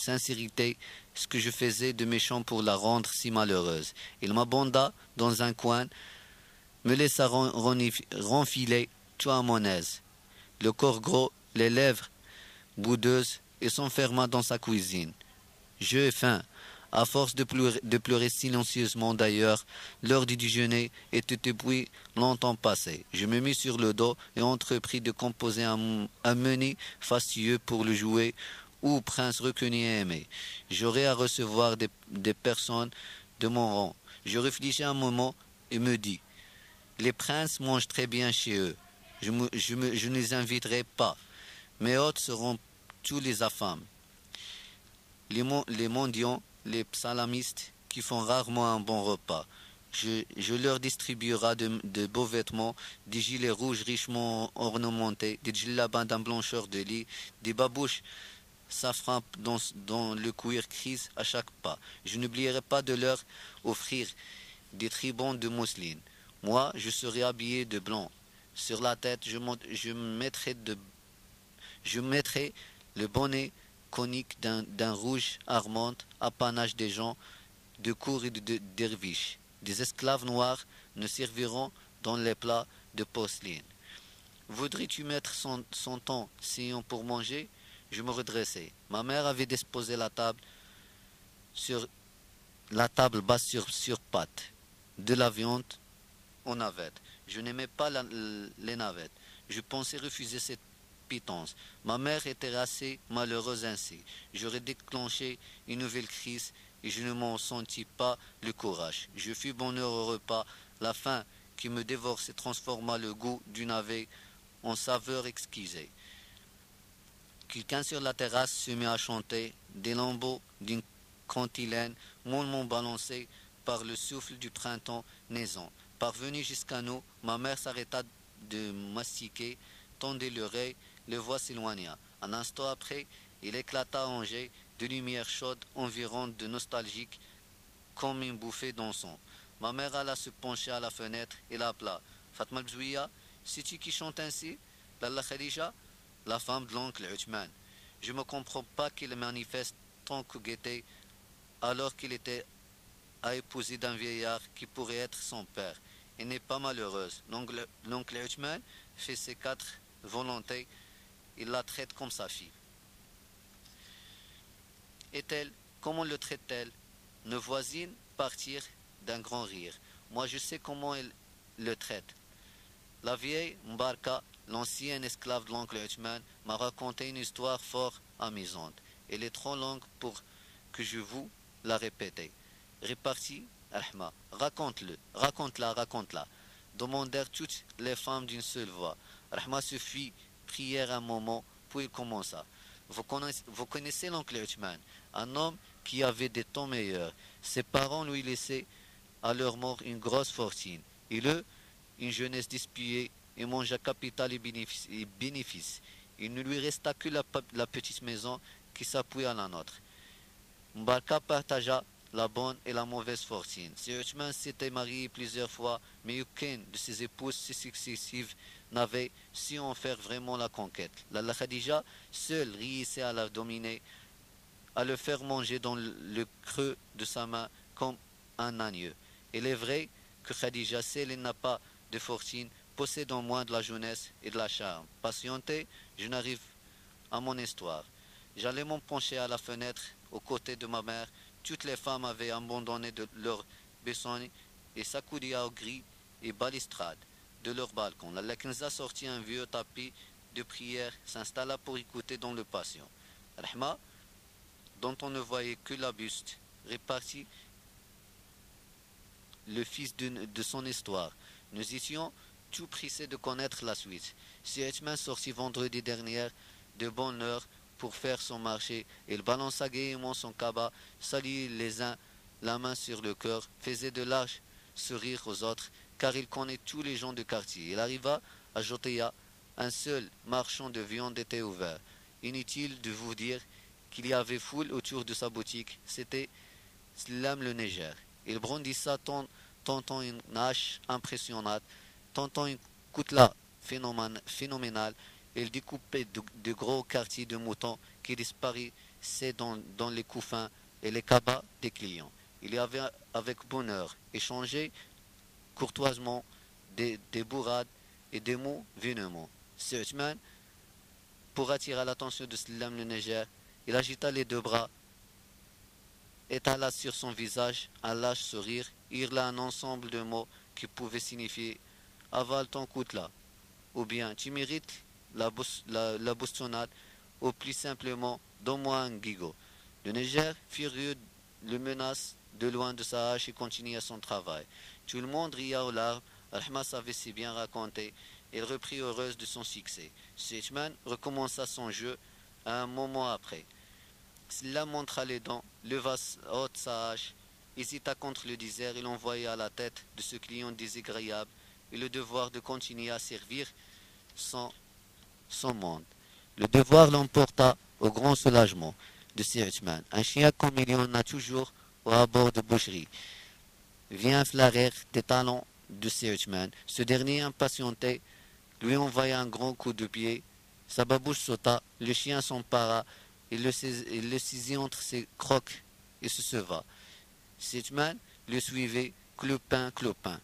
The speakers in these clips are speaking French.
sincérité ce que je faisais de méchant pour la rendre si malheureuse. Il m'abanda dans un coin, me laissa renfiler tout à mon aise, le corps gros, les lèvres boudeuses, et s'enferma dans sa cuisine. J'ai faim. À force de pleurer silencieusement d'ailleurs, l'heure du déjeuner était depuis longtemps passée. Je me mis sur le dos et entrepris de composer un menu fastueux pour le jouer ou prince reconnu et aimé. J'aurais à recevoir des personnes de mon rang. Je réfléchis un moment et me dis, les princes mangent très bien chez eux. Je ne les inviterai pas. Mes hôtes seront tous les affamés. Les mendiants, les psalamistes qui font rarement un bon repas. Je leur distribuerai de beaux vêtements, des gilets rouges richement ornementés, des djellabas d'un blancheur de lit, des babouches safran dans le cuir gris à chaque pas. Je n'oublierai pas de leur offrir des tribons de mousseline. Moi, je serai habillé de blanc. Sur la tête, je mettrai le bonnet conique d'un rouge armand, apanage des gens de cour et de derviches. Des esclaves noirs ne serviront dans les plats de porcelaine. Voudrais-tu mettre son temps sillon pour manger? Je me redressai. Ma mère avait disposé la table basse sur pattes, de la viande aux navettes. Je n'aimais pas les navettes. Je pensais refuser cette pitance. Ma mère était assez malheureuse ainsi. J'aurais déclenché une nouvelle crise et je ne m'en sentis pas le courage. Je fus bonheur au repas. La faim qui me dévore se transforma le goût du navet en saveur exquisée. Quelqu'un sur la terrasse se mit à chanter. Des lambeaux d'une cantilène mollement balancés par le souffle du printemps naissant. Parvenu jusqu'à nous, ma mère s'arrêta de mastiquer, tendait l'oreille, le voix s'éloigna. Un instant après, il éclata en jet de lumière chaude, environ de nostalgique, comme une bouffée d'encens. Ma mère alla se pencher à la fenêtre et l'appela. Fatma Bzouia, c'est-tu qui chante ainsi? Lalla Khadija, la femme de l'oncle Uthman. Je ne comprends pas qu'il manifeste tant que gaieté alors qu'il était à épouser d'un vieillard qui pourrait être son père. Elle n'est pas malheureuse. L'oncle Uthman fait ses 4 volontés. Il la traite comme sa fille. Et-elle, comment le traite-t-elle? Nos voisines partirent d'un grand rire. Moi, je sais comment elle le traite. La vieille Mbarka, l'ancienne esclave de l'oncle Uthman, m'a raconté une histoire fort amusante. Elle est trop longue pour que je vous la répète. Répartie, Rahma, raconte-la, demandèrent toutes les femmes d'une seule voix. Rahma se fit prier un moment, puis il commença. Vous connaissez l'oncle Uthman, un homme qui avait des temps meilleurs. Ses parents lui laissaient à leur mort une grosse fortune. Et eux, une jeunesse dépouillée et mangea capital et bénéfices. Il ne lui resta que la petite maison qui s'appuie à la nôtre. Mbarka partagea la bonne et la mauvaise fortune. Si Uthman s'était marié plusieurs fois, mais aucune de ses épouses successives n'avait su en faire vraiment la conquête. La Khadija seule réussissait à la dominer, à le faire manger dans le creux de sa main comme un agneau. Il est vrai que Khadija, si elle n'a pas de fortune, possède en moins de la jeunesse et de la charme. Patientez, je n'arrive à mon histoire. J'allais m'en pencher à la fenêtre aux côtés de ma mère. Toutes les femmes avaient abandonné de leur besogne et s'accoudaient aux grilles et balustrades de leur balcon. La Kenza sortit un vieux tapis de prière, s'installa pour écouter dans le patient. Rahma, dont on ne voyait que la buste, répartit le fils de son histoire. Nous étions tout pressés de connaître la suite. Si Uthman sortit vendredi dernier de bonne heure pour faire son marché, il balança gaiement son cabas, saluait les uns la main sur le cœur, faisait de larges sourires aux autres, car il connaît tous les gens du quartier. Il arriva à Jotéa, un seul marchand de viande était ouvert. Inutile de vous dire qu'il y avait foule autour de sa boutique. C'était Slam le Niger. Il brandissa tantôt une hache impressionnante, tantôt une coutelas phénoménale. Il découpait de gros quartiers de moutons qui c'est dans les couffins et les cabas des clients. Il y avait avec bonheur échangé courtoisement des bourrades et des mots venimeux. Ce Uthman, pour attirer l'attention de Slam le Niger, il agita les deux bras, étala sur son visage un lâche sourire, hurla un ensemble de mots qui pouvaient signifier avale ton coutelas, ou bien tu mérites la boustonnade, ou plus simplement donne-moi un gigot. Le Niger, furieux, le menace de loin de sa hache et continua son travail. Tout le monde ria aux larmes. Rahma savait si bien raconter. Elle reprit heureuse de son succès. Seichman recommença son jeu un moment après. Cela montra les dents, leva haute sa hache, hésita contre le désert et l'envoya à la tête de ce client désagréable et le devoir de continuer à servir son monde. Le devoir l'emporta au grand soulagement de Seichman. Un chien comme il y en a toujours au bord de boucherie vient flairer des talons de Seichman. Ce dernier impatienté lui envoya un grand coup de pied. Sa babouche sauta, le chien s'empara, il le saisit entre ses crocs et se sauva. Seichman le suivait, clopin, clopin.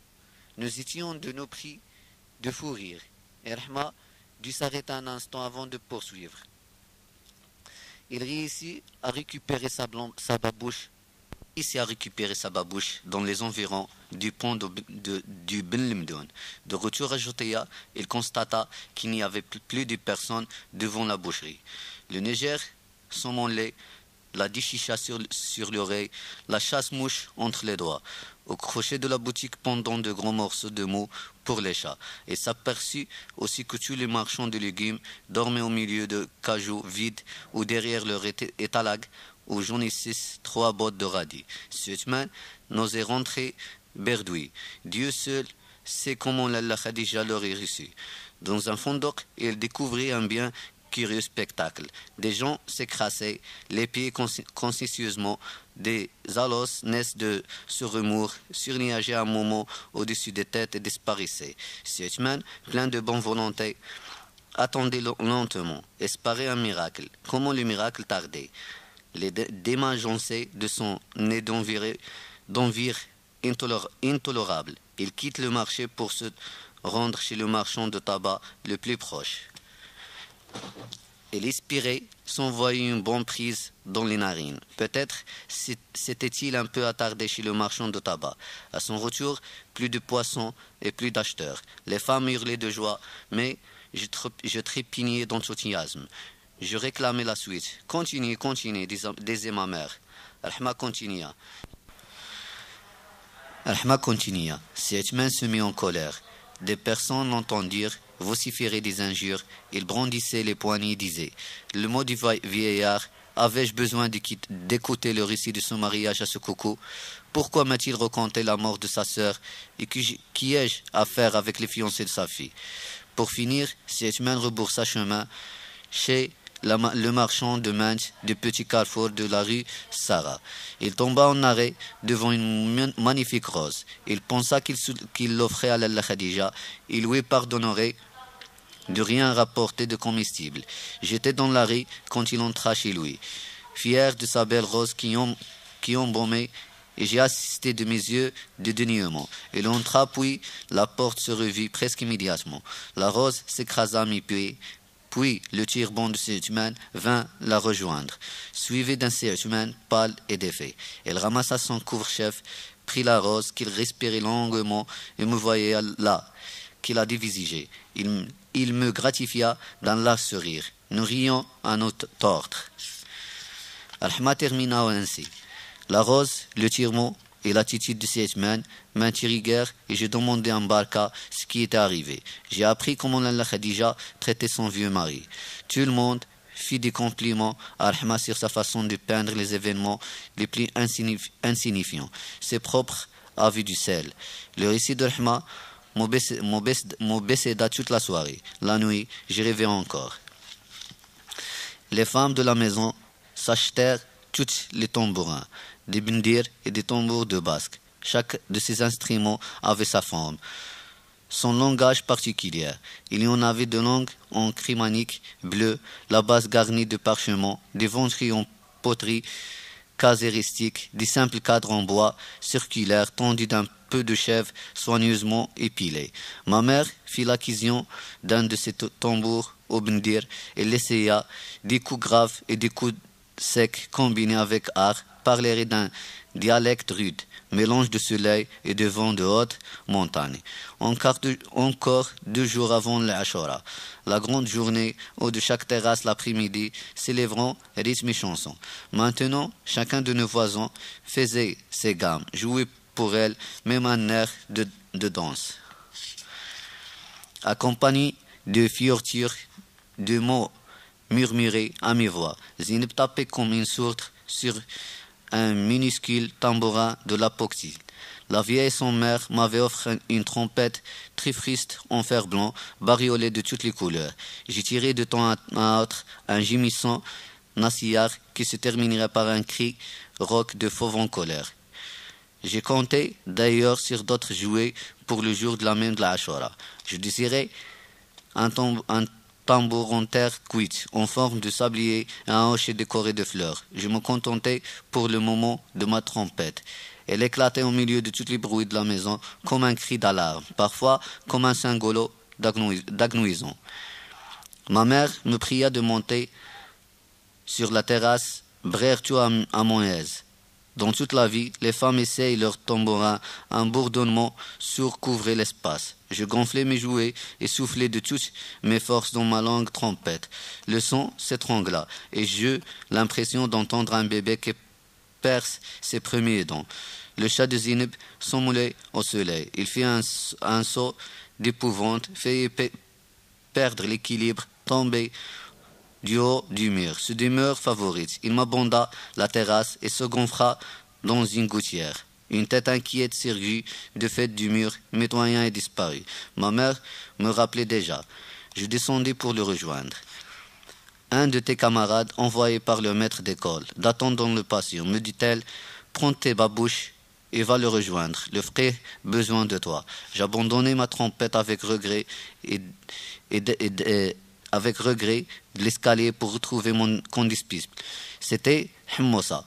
Nous étions de nos pris de fou rire, et Rahma dut s'arrêter un instant avant de poursuivre. Il réussit à récupérer sa babouche. Dans les environs du pont du Ben Limdoun. De retour à Jotéa, il constata qu'il n'y avait plus de personnes devant la boucherie. Le Niger, son monlet, la dichicha sur l'oreille, la chasse-mouche entre les doigts. Au crochet de la boutique pendant de grands morceaux de mou pour les chats, et s'aperçut aussi que tous les marchands de légumes dormaient au milieu de cajoux vides ou derrière leur étalage où jaunissaient 3 bottes de radis. Sutman n'osait rentrer berdoui. Dieu seul sait comment la Khadija l'aurait reçu. Dans un fondok, il découvrit un bien curieux spectacle. Des gens s'écrasaient, les pieds consciencieusement, des alos naissent de ce remords, surniageaient un moment au-dessus des têtes et disparaissaient. Sutman, plein de bonne volonté, attendait lentement, espérait un miracle. Comment le miracle tardait? Les démangeancés de son nez d'envire intolérable. Il quitte le marché pour se rendre chez le marchand de tabac le plus proche. Il expirait, s'envoyait une bonne prise dans les narines. Peut-être s'était-il un peu attardé chez le marchand de tabac. À son retour, plus de poissons et plus d'acheteurs. Les femmes hurlaient de joie, mais je trépignais d'enthousiasme. Je réclamais la suite. Continue, disait ma mère. Rahma continua. Seichman se mit en colère. Des personnes l'entendirent vociférer des injures. Il brandissait les poignets et disait: le mot du vieillard, avais-je besoin d'écouter le récit de son mariage à ce coco? Pourquoi m'a-t-il raconté la mort de sa sœur? Et qui ai-je à faire avec les fiancés de sa fille? Pour finir, Seichman reboursa chemin chez le marchand de manches du petit carrefour de la rue Sarah. Il tomba en arrêt devant une magnifique rose. Il pensa qu'il l'offrait à la Khadija. Il lui pardonnerait de rien rapporter de comestible. J'étais dans la rue quand il entra chez lui, fier de sa belle rose qui embaumait, et j'ai assisté de mes yeux de dénuement. Il entra, puis la porte se revit presque immédiatement. La rose s'écrasa à mi-pied. Puis le tire-bon de Seichman vint la rejoindre, suivi d'un Seichman pâle et défait. Elle ramassa son couvre-chef, prit la rose qu'il respirait longuement et me voyait là, qu'il a dévisagé. Il me gratifia d'un large sourire. Nous rions à notre ordre. Rahma termina ainsi. La rose, le tire-mot et l'attitude de Seichman m'intriguèrent et j'ai demandé à Mbarka ce qui était arrivé. J'ai appris comment la Khadija traitait son vieux mari. Tout le monde fit des compliments à Rahma sur sa façon de peindre les événements les plus insignifiants. C'est propre à vue du sel. Le récit de Rahma m'obséda toute la soirée. La nuit, j'y rêvais encore. Les femmes de la maison s'achetèrent tous les tambourins, des bindir et des tambours de basque. Chaque de ces instruments avait sa forme, son langage particulier. Il y en avait de longues en crimanique bleu, la base garnie de parchemin, des ventrillons poterie caséristique, des simples cadres en bois circulaires tendus d'un peu de chèvre soigneusement épilés. Ma mère fit l'acquisition d'un de ces tambours au bendir et l'essaya, des coups graves et des coups secs combinés avec art, parlerait d'un dialecte rude, mélange de soleil et de vent de haute montagne. Encore 2 jours avant l'Ashura, la grande journée où de chaque terrasse l'après-midi s'élèveront rythmes et chansons. Maintenant, chacun de nos voisins faisait ses gammes, jouait pour elle même un air de danse. Accompagné de fiortures, de mots murmurés à mi-voix, Zineb tapait comme une sourde sur un minuscule tambourin de l'apoxy. La vieille son mère m'avait offert une trompette trifriste en fer blanc, bariolée de toutes les couleurs. J'ai tiré de temps à autre un gémissant nassillard qui se terminerait par un cri rauque de fauve en colère. J'ai compté d'ailleurs sur d'autres jouets pour le jour de la même de la Ashura. Je désirais un tambour en terre cuite, en forme de sablier et un hocher décoré de fleurs. Je me contentais pour le moment de ma trompette. Elle éclatait au milieu de tous les bruits de la maison comme un cri d'alarme, parfois comme un cingolo d'agenouissement. Ma mère me pria de monter sur la terrasse Brertu à mon aise. Dans toute la vie, les femmes essayent leur tambourin, un bourdonnement sourd couvrait l'espace. Je gonflais mes jouets et soufflais de toutes mes forces dans ma longue trompette. Le son s'étrangla et j'eus l'impression d'entendre un bébé qui perce ses premiers dents. Le chat de Zineb s'emmoulait au soleil. Il fit un saut d'épouvante, faillit perdre l'équilibre, tomber du haut du mur, se demeure favorite. Il m'abonda la terrasse et se gonfla dans une gouttière. Une tête inquiète surgit de fait du mur, mitoyen et disparut. Ma mère me rappelait déjà. Je descendis pour le rejoindre. Un de tes camarades, envoyé par le maître d'école, datant dans le patio, me dit-elle, prends tes babouches et va le rejoindre. Le frère a besoin de toi. J'abandonnai ma trompette avec regret avec regret de l'escalier pour retrouver mon condisciple. C'était Himmosa,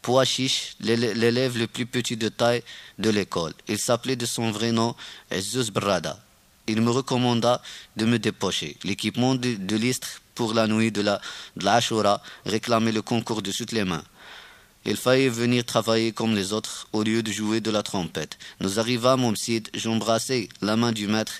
pois chiche, l'élève le plus petit de taille de l'école. Il s'appelait de son vrai nom Ezus Brada. Il me recommanda de me dépocher. L'équipement de l'Istre pour la nuit de l'Ashura réclamait le concours de toutes les mains. Il fallait venir travailler comme les autres au lieu de jouer de la trompette. Nous arrivâmes au site, j'embrassai la main du maître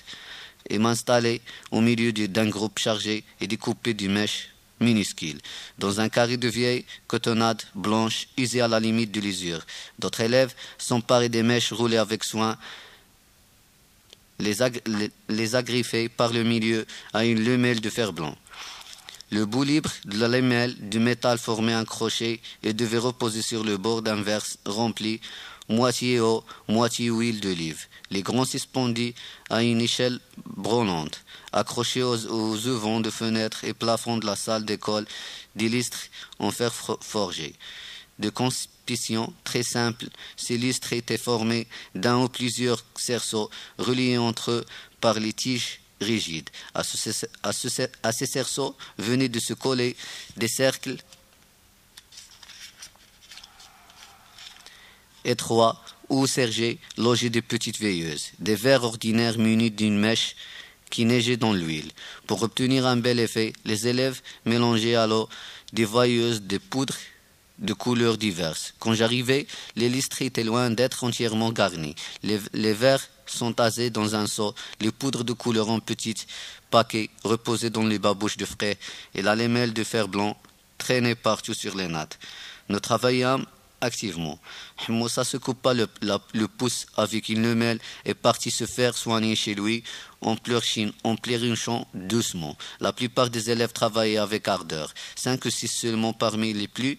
et m'installai au milieu d'un groupe chargé et découpé de mèches minuscules, dans un carré de vieilles cotonnades blanches usées à la limite de l'usure. D'autres élèves s'emparaient des mèches roulées avec soin, les agriffaient par le milieu à une lemelle de fer blanc. Le bout libre de la lemelle du métal formait un crochet et devait reposer sur le bord d'un verre rempli, moitié eau, moitié huile d'olive. Les grands suspendus à une échelle brûlante, accrochés aux auvents de fenêtres et plafonds de la salle d'école, d'illustres en fer forgé. De conspicuation très simple, ces lustres étaient formés d'un ou plusieurs cerceaux reliés entre eux par les tiges rigides. À ces cerceaux venaient de se coller des cercles étroits où Sergé logeait de petites veilleuses, des verres ordinaires munis d'une mèche qui neigeait dans l'huile. Pour obtenir un bel effet, les élèves mélangeaient à l'eau des veilleuses de poudre de couleurs diverses. Quand j'arrivais, les lustres étaient loin d'être entièrement garnis. Les verres sont tasés dans un seau, les poudres de couleur en petits paquets reposaient dans les babouches de frais et la lemelle de fer blanc traînait partout sur les nattes. Nous travaillâmes activement. Moussa se coupa le pouce avec une lemelle et partit se faire soigner chez lui en pleurnichant doucement. La plupart des élèves travaillaient avec ardeur. 5 ou 6 seulement parmi les plus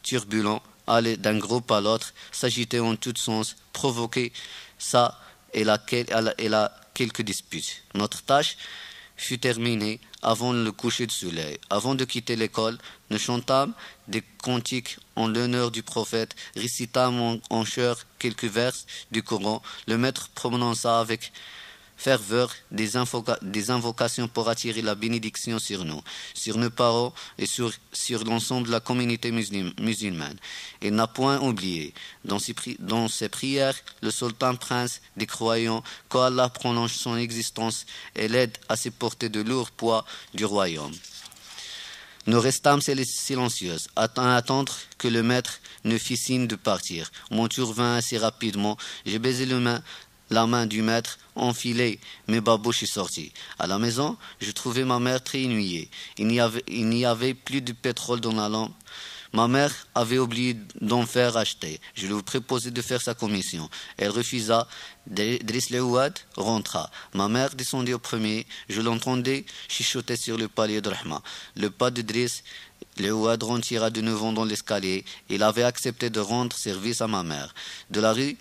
turbulents allaient d'un groupe à l'autre, s'agitaient en tous sens, provoquaient ça et là quelques disputes. Notre tâche fut terminée avant le coucher du soleil. Avant de quitter l'école, nous chantâmes des cantiques en l'honneur du prophète, récitâmes en chœur quelques vers du Coran. Le maître prononça avec ferveur des invocations pour attirer la bénédiction sur nous, sur nos parents et sur l'ensemble de la communauté musulmane. Il n'a point oublié, dans ses prières, le sultan prince des croyants, qu'Allah prolonge son existence et l'aide à supporter de lourds poids du royaume. Nous restâmes silencieuses, à attendre que le maître ne fit signe de partir. Mon tour vint assez rapidement. J'ai baisé la main du maître, enfilé mes babouches et sorti. À la maison, je trouvais ma mère très ennuyée. Il n'y avait plus de pétrole dans la lampe. Ma mère avait oublié d'en faire acheter. Je lui proposai de faire sa commission. Elle refusa. Driss Leouad rentra. Ma mère descendit au premier. Je l'entendais chuchoter sur le palier de Rahma. Le pas de Driss Leouad retira de nouveau dans l'escalier. Il avait accepté de rendre service à ma mère. De la rue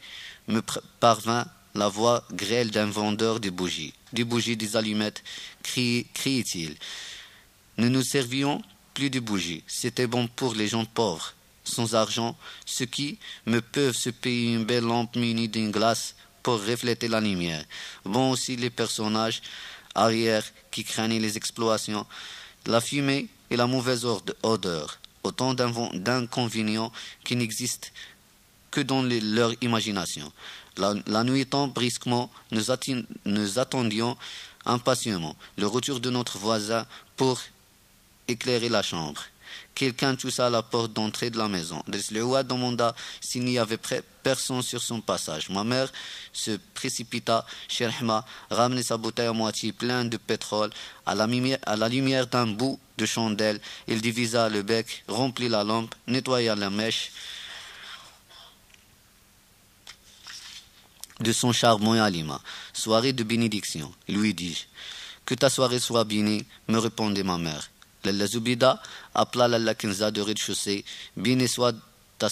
me parvint la voix grêle d'un vendeur de bougies. Des bougies, des allumettes, criait-il. Nous nous servions plus de bougies. C'était bon pour les gens pauvres, sans argent, ceux qui me peuvent se payer une belle lampe munie d'une glace pour refléter la lumière. Bon aussi les personnages arrière qui craignaient les exploitations, la fumée et la mauvaise odeur, autant d'inconvénients qui n'existent que dans leur imagination. La nuit tombe brusquement, nous attendions impatiemment le retour de notre voisin pour éclairer la chambre. Quelqu'un toussa à la porte d'entrée de la maison. Driss Leouad demanda s'il n'y avait personne sur son passage. Ma mère se précipita chez Rahma, ramenait sa bouteille à moitié pleine de pétrole. À la lumière d'un bout de chandelle, il divisa le bec, remplit la lampe, nettoya la mèche de son charbon et alluma. Soirée de bénédiction, lui dis-je. Que ta soirée soit bénie, me répondait ma mère. Lalla Zoubida appela Lalla Kenza de rez-de-chaussée. Bénie soit ta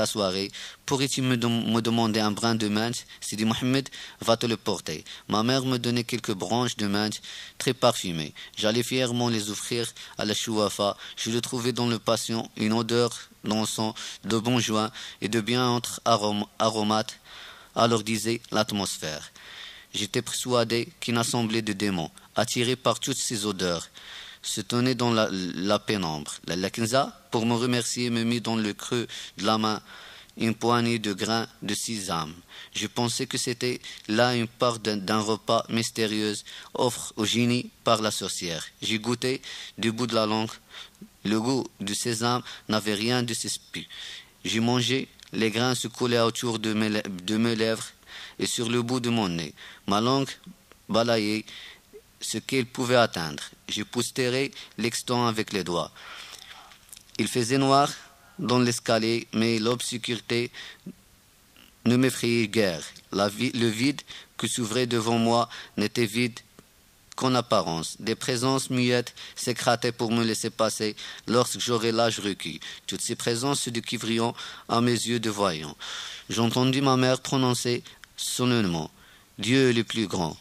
soirée. Pourrais-tu me demander un brin de menthe? Sidi Mohamed va te le porter. Ma mère me donnait quelques branches de menthe très parfumées. J'allais fièrement les offrir à la chouafa. Je le trouvais dans le patient une odeur d'encens, de bons joints et de bien autres aromates. Alors disait l'atmosphère. J'étais persuadé qu'une assemblée de démons, attirés par toutes ces odeurs, se tenait dans la pénombre. La Kenza, pour me remercier, me mit dans le creux de la main une poignée de grains de sésame. Je pensais que c'était là une part d'un repas mystérieux offert au génie par la sorcière. J'ai goûté du bout de la langue. Le goût du sésame n'avait rien de suspect. J'ai mangé, les grains se collaient autour de mes lèvres et sur le bout de mon nez. Ma langue balayait ce qu'elle pouvait atteindre. Je pousserai l'extant avec les doigts. Il faisait noir dans l'escalier, mais l'obscurité ne m'effrayait guère. Le vide qui s'ouvrait devant moi n'était vide qu'en apparence. Des présences muettes s'écrataient pour me laisser passer lorsque j'aurais l'âge requis. Toutes ces présences se découvriront à mes yeux de voyants. J'entendis ma mère prononcer solennellement « Dieu est le plus grand ».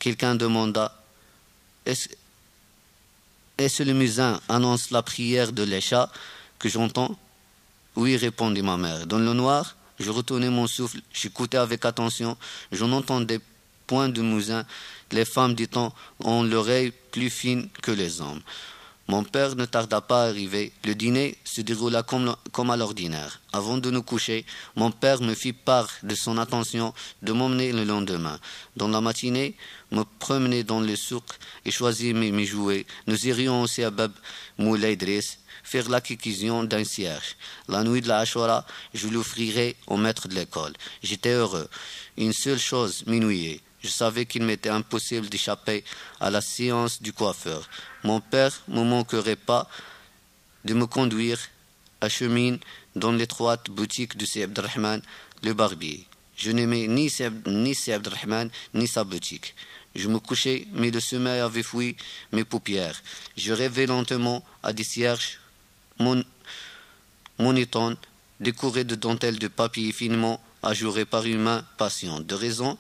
Quelqu'un demanda « Est-ce le muezzin annonce la prière de l'Écha que j'entends ?» « Oui, répondit ma mère. Dans le noir, je retenais mon souffle, j'écoutais avec attention, je n'entendais point de muezzin. Les femmes, dit-on, ont l'oreille plus fine que les hommes. Mon père ne tarda pas à arriver. Le dîner se déroula comme à l'ordinaire. Avant de nous coucher, mon père me fit part de son intention de m'emmener le lendemain. Dans la matinée, me promener dans le souk et choisir mes jouets. Nous irions aussi à Bab Moulay Driss faire l'acquisition d'un cierge. La nuit de la Ashura, je l'offrirai au maître de l'école. J'étais heureux. Une seule chose m'ennuyait. Je savais qu'il m'était impossible d'échapper à la séance du coiffeur. Mon père ne me manquerait pas de me conduire à chemin dans l'étroite boutique de Seyed Abdelrahman, le barbier. Je n'aimais ni Seyed Abdelrahman, ni sa boutique. Je me couchais, mais le sommeil avait fouillé mes paupières. Je rêvais lentement à des cierges monotones, décorés de dentelles de papier finement ajourés par une main patiente, de raisons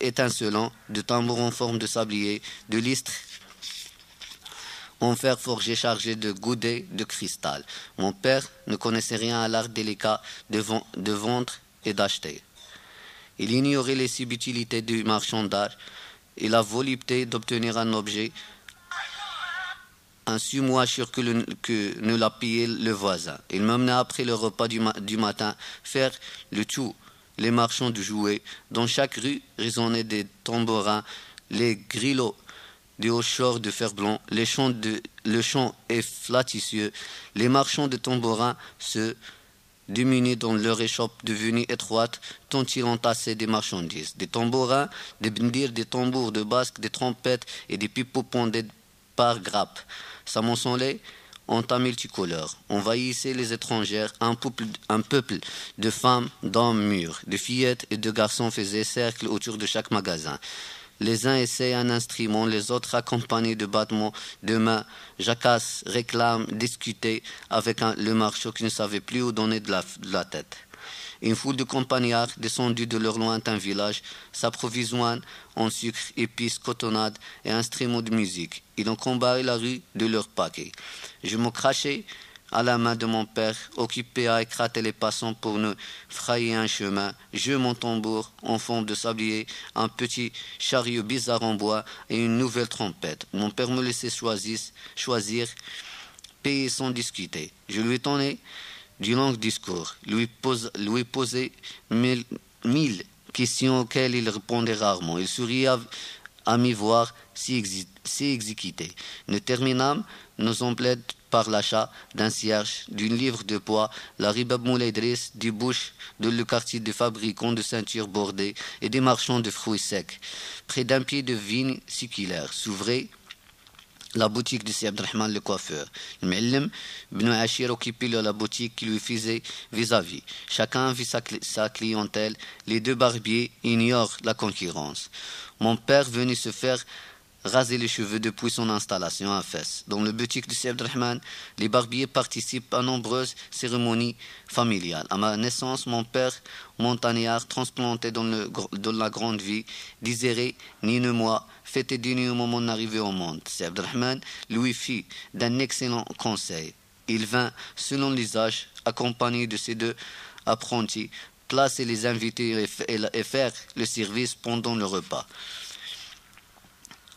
étincelants, de tambours en forme de sablier, de listres en fer forgé chargé de goudets de cristal. Mon père ne connaissait rien à l'art délicat de vendre et d'acheter. Il ignorait les subtilités du marchand d'art et la volupté d'obtenir un objet ainsi moins sûr que ne l'a payé le voisin. Il m'emmenait après le repas du matin faire le tour, les marchands de jouets. Dans chaque rue résonnaient des tambourins, les grillots des hauts-chors de fer blanc, le chant est flaticieux. Les marchands de tambourins se démunis dans leur échoppe devenue étroite, tant ils entassaient des marchandises. Des tambourins, des bendirs, des tambours de basque, des trompettes et des pipeaux pendaient par grappes. S'amoncelait en tas multicolores, envahissait les étrangères, un peuple de femmes, d'hommes mûrs, de fillettes et de garçons faisaient cercle autour de chaque magasin. Les uns essaient un instrument, les autres accompagnés de battements de mains, jacassent, réclament, discutaient avec le marchand qui ne savait plus où donner de la tête. Une foule de campagnards descendus de leur lointain village s'approvisionnent en sucre, épices, cotonnades et instruments de musique. Ils encombraient la rue de leurs paquets. Je me crachais à la main de mon père, occupé à écrater les passants pour nous frayer un chemin. Je, mon tambour, en forme de sablier, un petit chariot bizarre en bois et une nouvelle trompette. Mon père me laissait choisir, payer sans discuter. Je lui tenais du long discours, lui posait mille questions auxquelles il répondait rarement. Il souriait à m'y voir si exécuté. Nous terminâmes nos emplettes par l'achat d'un cierge, d'une livre de poids, la ribab Moulay Idriss, du bouche de le quartier de fabricants de ceintures bordées et des marchands de fruits secs. Près d'un pied de vigne séculaire s'ouvrait la boutique de Si Abdelrahman le coiffeur. Le M'Allim Ibn Ashir occupait la boutique qui lui faisait vis-à-vis. Chacun vit sa clientèle. Les deux barbiers ignorent la concurrence. Mon père venait se faire raser les cheveux depuis son installation à Fès. Dans le boutique de Si Abdelrahman, les barbiers participent à nombreuses cérémonies familiales. À ma naissance, mon père, montagnard, transplanté dans la grande vie, désirait ni ne moi, fêtait digne au moment de l'arrivée au monde. Si Abdelrahman lui fit d'un excellent conseil. Il vint, selon l'usage, accompagné de ses deux apprentis, placer les invités et faire le service pendant le repas.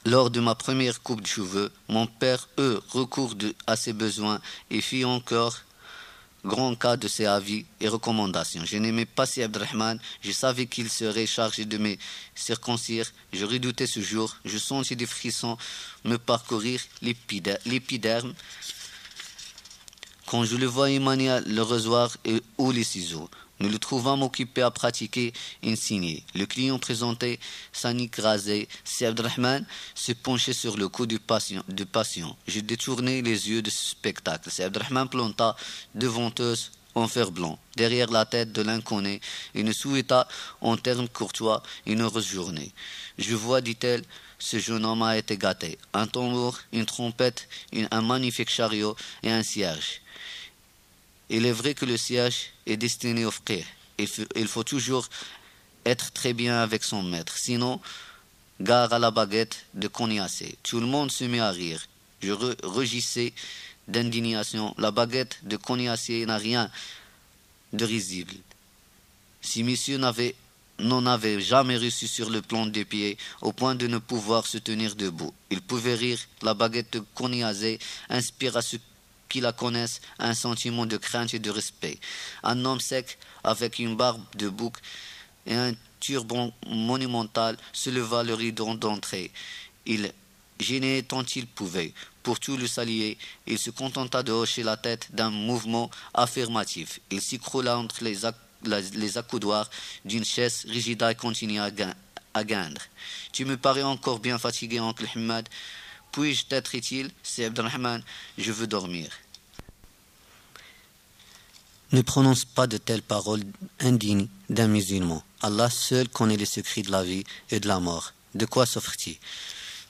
Lors de ma première coupe de cheveux, mon père eut recours à ses besoins et fit encore grand cas de ses avis et recommandations. Je n'aimais pas Si Abdelrahman, je savais qu'il serait chargé de me circoncire. Je redoutais ce jour, je sentis des frissons me parcourir l'épiderme quand je le voyais manier le rasoir ou les ciseaux. Nous le trouvâmes occupé à pratiquer une signée. Le client présentait sa nique rasée. Si Abdelrahman se penchait sur le cou de patient. Je détournai les yeux de ce spectacle. Si Abdelrahman planta de venteuses en fer blanc derrière la tête de l'inconnu et ne souhaita en termes courtois une heureuse journée. Je vois, dit-elle, ce jeune homme a été gâté. Un tambour, une trompette, un magnifique chariot et un cierge. Il est vrai que le siège est destiné au frère. Il faut toujours être très bien avec son maître. Sinon, gare à la baguette de Cognassé. Tout le monde se mit à rire. Je rugissais d'indignation. La baguette de Cognassé n'a rien de risible. Si monsieur n'en avait jamais reçu sur le plan des pieds, au point de ne pouvoir se tenir debout, il pouvait rire. La baguette de Cognassé inspire à ceux qui la connaissent un sentiment de crainte et de respect. Un homme sec avec une barbe de bouc et un turban monumental se leva le rideau d'entrée. Il gênait tant il pouvait. Pour tout le saluer, il se contenta de hocher la tête d'un mouvement affirmatif. Il s'écroula entre les accoudoirs d'une chaise rigide et continua à gaindre. « Tu me parais encore bien fatigué, oncle Hamad. Puis-je t'être utile, Si Abdelrahman, je veux dormir. » Ne prononce pas de telles paroles indignes d'un musulman. Allah seul connaît les secrets de la vie et de la mort. De quoi souffres-tu?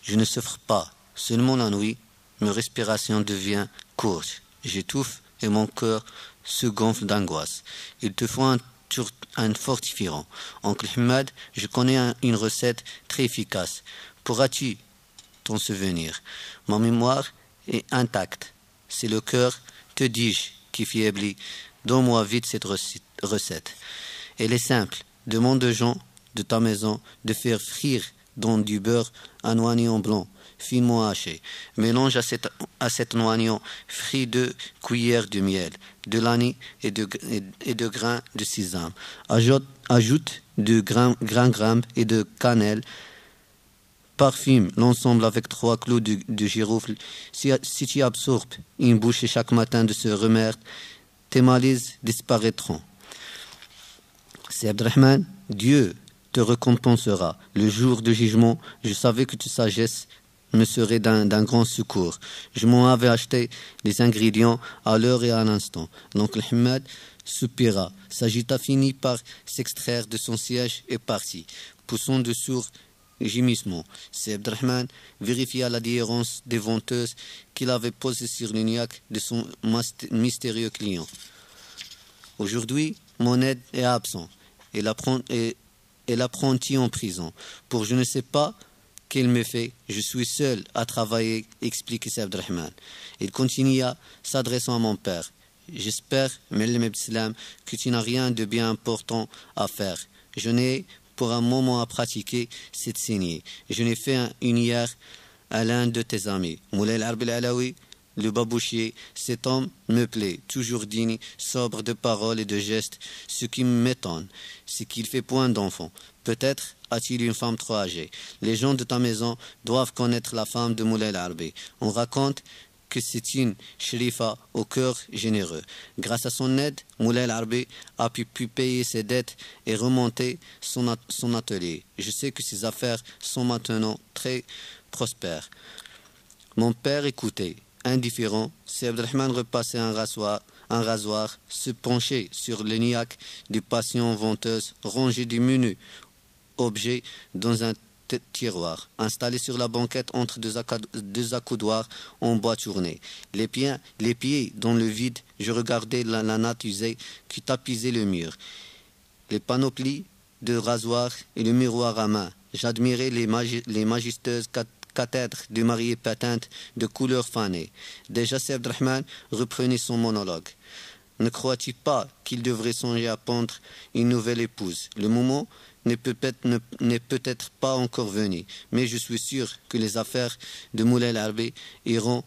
Je ne souffre pas. Seulement la nuit, mes respirations deviennent courtes. J'étouffe et mon cœur se gonfle d'angoisse. Il te faut un fortifiant. Oncle Hamad, je connais une recette très efficace. Pourras-tu ton souvenir? Ma mémoire est intacte. C'est le cœur, te dis-je, qui faiblit. Donne-moi vite cette recette. Elle est simple. Demande aux gens de ta maison de faire frire dans du beurre un oignon blanc finement haché. Mélange à cet oignon frit 2 cuillères de miel, de l'anis et de grains de sésame. Ajoute de grains et de cannelle. Parfume l'ensemble avec 3 clous de girofle. Si tu absorbes une bouchée chaque matin de ce remède, tes malaises disparaîtront. C'est Abdelrahman, Dieu te récompensera. Le jour du jugement, je savais que ta sagesse me serait d'un grand secours. Je m'en avais acheté les ingrédients à l'heure et à l'instant. L'oncle Ahmed soupira, s'agita, finit par s'extraire de son siège et partit, poussant de sourds gémissements. C'est Abdelrahman vérifia l'adhérence des venteuses qu'il avait posées sur l'uniaque de son mystérieux client. Aujourd'hui, mon aide est absent et l'apprenti en prison. Pour je ne sais pas quel méfait, je suis seul à travailler, explique Abdelrahman. Il continua, s'adressant à mon père. J'espère, Melem Abdeslam, que tu n'as rien de bien important à faire. Je n'ai pour un moment à pratiquer cette saignée. Je n'ai fait une hier à l'un de tes amis, Moulay al-Arb al-Alawi, le babouchier. Cet homme me plaît, toujours digne, sobre de paroles et de gestes. Ce qui m'étonne, c'est qu'il fait point d'enfant. Peut-être a-t-il une femme trop âgée. Les gens de ta maison doivent connaître la femme de Moulay al-Arbi. On raconte que c'est une shérifa au cœur généreux. Grâce à son aide, Moulay al-Arbi a pu payer ses dettes et remonter son atelier. Je sais que ses affaires sont maintenant très prospères. Mon père écoutait, indifférent. Si Abdelrahman repassait un rasoir, se penchait sur le niaque des passions venteuses, rangeait des menus objets dans un tiroir, installé sur la banquette entre deux accoudoirs en bois tourné. Les pieds dans le vide, je regardais la natte usée qui tapisait le mur, les panoplies de rasoir et le miroir à main. J'admirais les majestueuses cathèdres de mariées patentes de couleur fanée. Déjà, Abdelrahman reprenait son monologue. Ne crois-tu pas qu'il devrait songer à pondre une nouvelle épouse? Le moment n'est peut-être pas encore venu, mais je suis sûr que les affaires de Moulay al-Arbi iront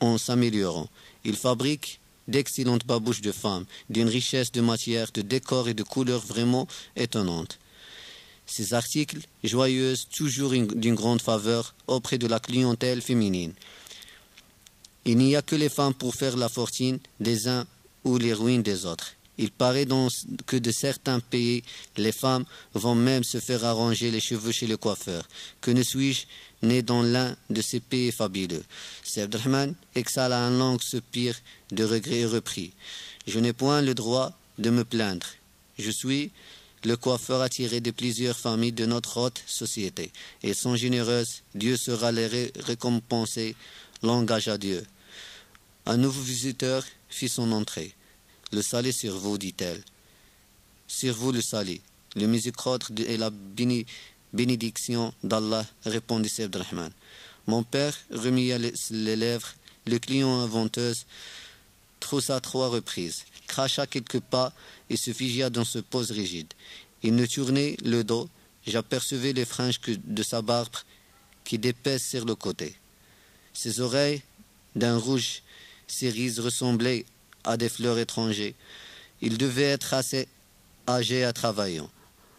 en s'améliorant. Il fabrique d'excellentes babouches de femmes, d'une richesse de matière, de décors et de couleurs vraiment étonnantes. Ces articles joyeux, toujours d'une grande faveur auprès de la clientèle féminine. Il n'y a que les femmes pour faire la fortune des uns ou les ruines des autres. Il paraît donc que de certains pays, les femmes vont même se faire arranger les cheveux chez le coiffeur. Que ne suis-je né dans l'un de ces pays fabuleux? C'est Abdelrahman exhala un long soupir de regret et reprit. Je n'ai point le droit de me plaindre. Je suis le coiffeur attiré de plusieurs familles de notre haute société. Elles sont généreuses, Dieu saura les récompenser. Langage à Dieu. Un nouveau visiteur fit son entrée. Le salut sur vous, dit-elle. Sur vous le salut. Le miséricorde et la bénédiction d'Allah, répondit Abdelrahman. Mon père remua les lèvres. Le client inventeuse troussa 3 reprises, cracha quelques pas et se figea dans ce pose rigide. Il ne tournait le dos. J'apercevais les franges de sa barbe qui dépaissent sur le côté. Ses oreilles, d'un rouge cerise, ressemblaient à des fleurs étrangères. Il devait être assez âgé à travaillant.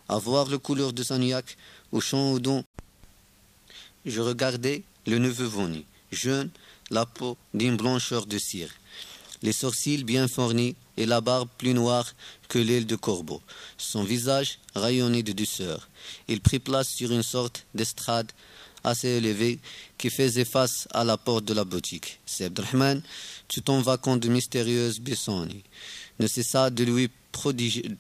À voir le couleur de son niaque au champ au don. Je regardais le neveu venu, jeune, la peau d'une blancheur de cire, les sourcils bien fournis et la barbe plus noire que l'aile de corbeau. Son visage rayonnait de douceur. Il prit place sur une sorte d'estrade assez élevée qui faisait face à la porte de la boutique. C'est Abdelrahman, tout en vaquant de mystérieuses besognes, ne cessa de lui prodiguer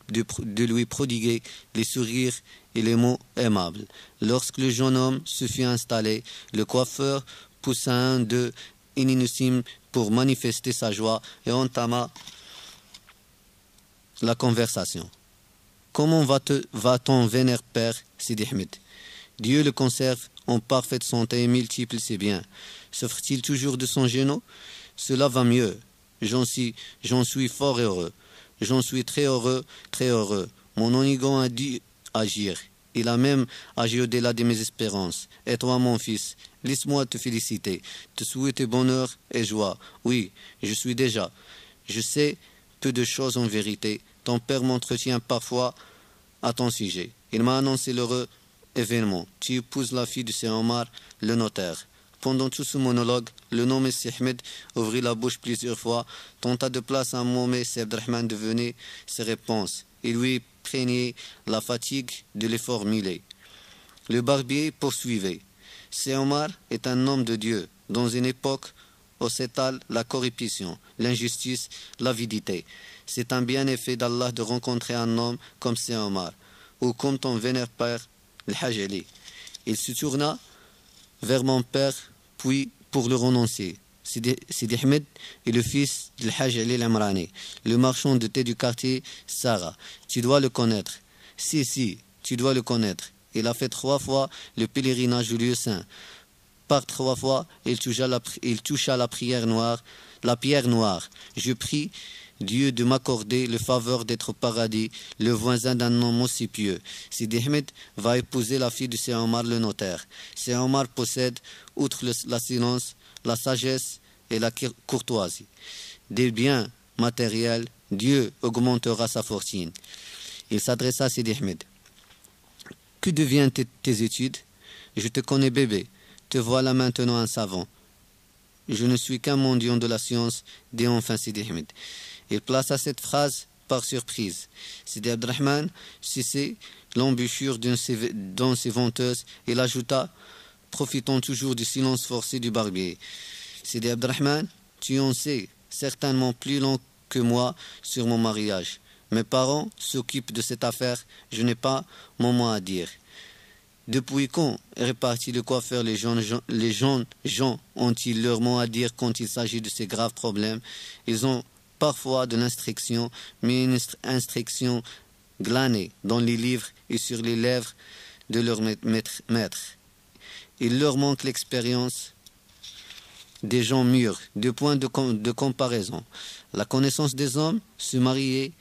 les sourires et les mots aimables. Lorsque le jeune homme se fut installé, le coiffeur poussa un d'eux inutile pour manifester sa joie et entama la conversation. Comment va ton vénère père, Sidi Ahmed? Dieu le conserve en parfaite santé et multiplie ses biens. Souffre-t-il toujours de son genou? Cela va mieux. J'en suis heureux. J'en suis très heureux, très heureux. Mon onigon a dû agir. Il a même agi au-delà de mes espérances. Et toi, mon fils, laisse-moi te féliciter, te souhaiter bonheur et joie. Oui, je suis déjà. Je sais peu de choses en vérité. Ton père m'entretient parfois à ton sujet. Il m'a annoncé l'heureux événement. Tu épouses la fille de Sir Omar, le notaire. Pendant tout ce monologue, le nommé Si Ahmed ouvrit la bouche plusieurs fois, tenta de placer un mot, mais Si Abdelrahman devenait ses réponses. Il lui prenait la fatigue de les formuler. Le barbier poursuivait. Si Omar est un homme de Dieu, dans une époque où s'étale la corruption, l'injustice, l'avidité. C'est un bienfait d'Allah de rencontrer un homme comme Si Omar, ou comme ton vénère père, le Hajj Ali. Il se tourna vers mon père, puis pour le renoncer. Sidi Ahmed est le fils de Hajj Ali al-Amrani, le marchand de thé du quartier Sarah. Tu dois le connaître. Si, tu dois le connaître. Il a fait 3 fois le pèlerinage au lieu saint. Par 3 fois, il toucha la pierre noire. Je prie Dieu de m'accorder le faveur d'être au paradis, le voisin d'un homme aussi pieux. Sidi Ahmed va épouser la fille de Sir Omar le notaire. Sir Omar possède, outre la silence, la sagesse et la courtoisie. Des biens matériels, Dieu augmentera sa fortune. Il s'adressa à Sidi Ahmed. Que deviennent tes études? Je te connais bébé, te voilà maintenant un savant. Je ne suis qu'un mendiant de la science, dit enfin Sidi Ahmed. Il plaça cette phrase par surprise. Sidi Abdelrahman cessait l'embûchure dans ses venteuses. Il ajouta, profitant toujours du silence forcé du barbier. Sidi Abdelrahman, tu en sais certainement plus long que moi sur mon mariage. Mes parents s'occupent de cette affaire, je n'ai pas mon mot à dire. Depuis quand est réparti le coiffeur, les jeunes gens ont-ils leur mot à dire quand il s'agit de ces graves problèmes? Ils ont parfois de l'instruction, mais une instruction glanée dans les livres et sur les lèvres de leur maître. Il leur manque l'expérience des gens mûrs, deux points de comparaison. La connaissance des hommes, se marier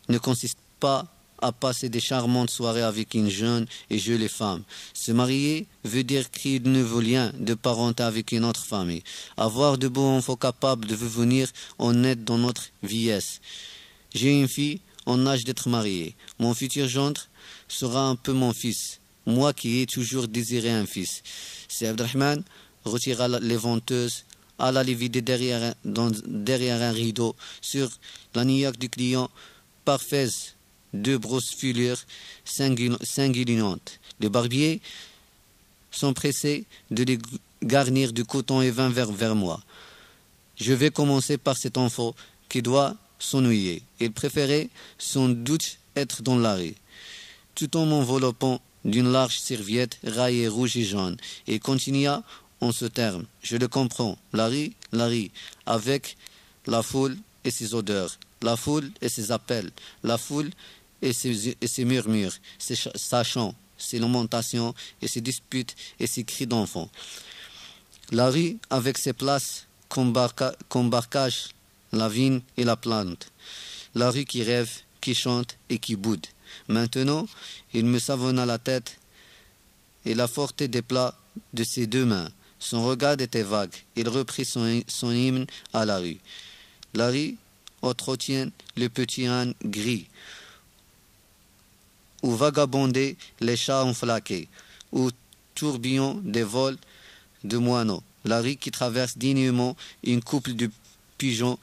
ne consiste pas à passer des charmantes soirées avec une jeune et jolie femme. Se marier veut dire qu'il ne veut rien de parenté avec une autre famille. Avoir de beaux enfants capables de venir en aide dans notre vieillesse. J'ai une fille en âge d'être mariée. Mon futur gendre sera un peu mon fils. Moi qui ai toujours désiré un fils. Si Abdelrahman retira les venteuses, alla les vider derrière un rideau sur la niaque du client, parfaite de grosses filures sanguinolentes. Les barbiers sont pressés de les garnir de coton et vin vers moi. Je vais commencer par cet enfant qui doit s'ennuyer. Il préférait sans doute être dans la rue. Tout en m'enveloppant d'une large serviette raillée rouge et jaune, il continua en ce terme. Je le comprends. La rue, avec la foule et ses odeurs, la foule et ses appels, la foule et ses murmures, ses chants, ses lamentations et ses disputes et ses cris d'enfants. La rue avec ses places qu'embarquage la vigne et la plante. La rue qui rêve, qui chante et qui boude. Maintenant, il me savonna la tête et la forté des plats de ses 2 mains. Son regard était vague. Il reprit son hymne à la rue. La rue entretient le petit âne gris, où vagabondaient les chats enflaqués, où tourbillon des vols de moineaux. La rue qui traverse dignement une couple de pigeons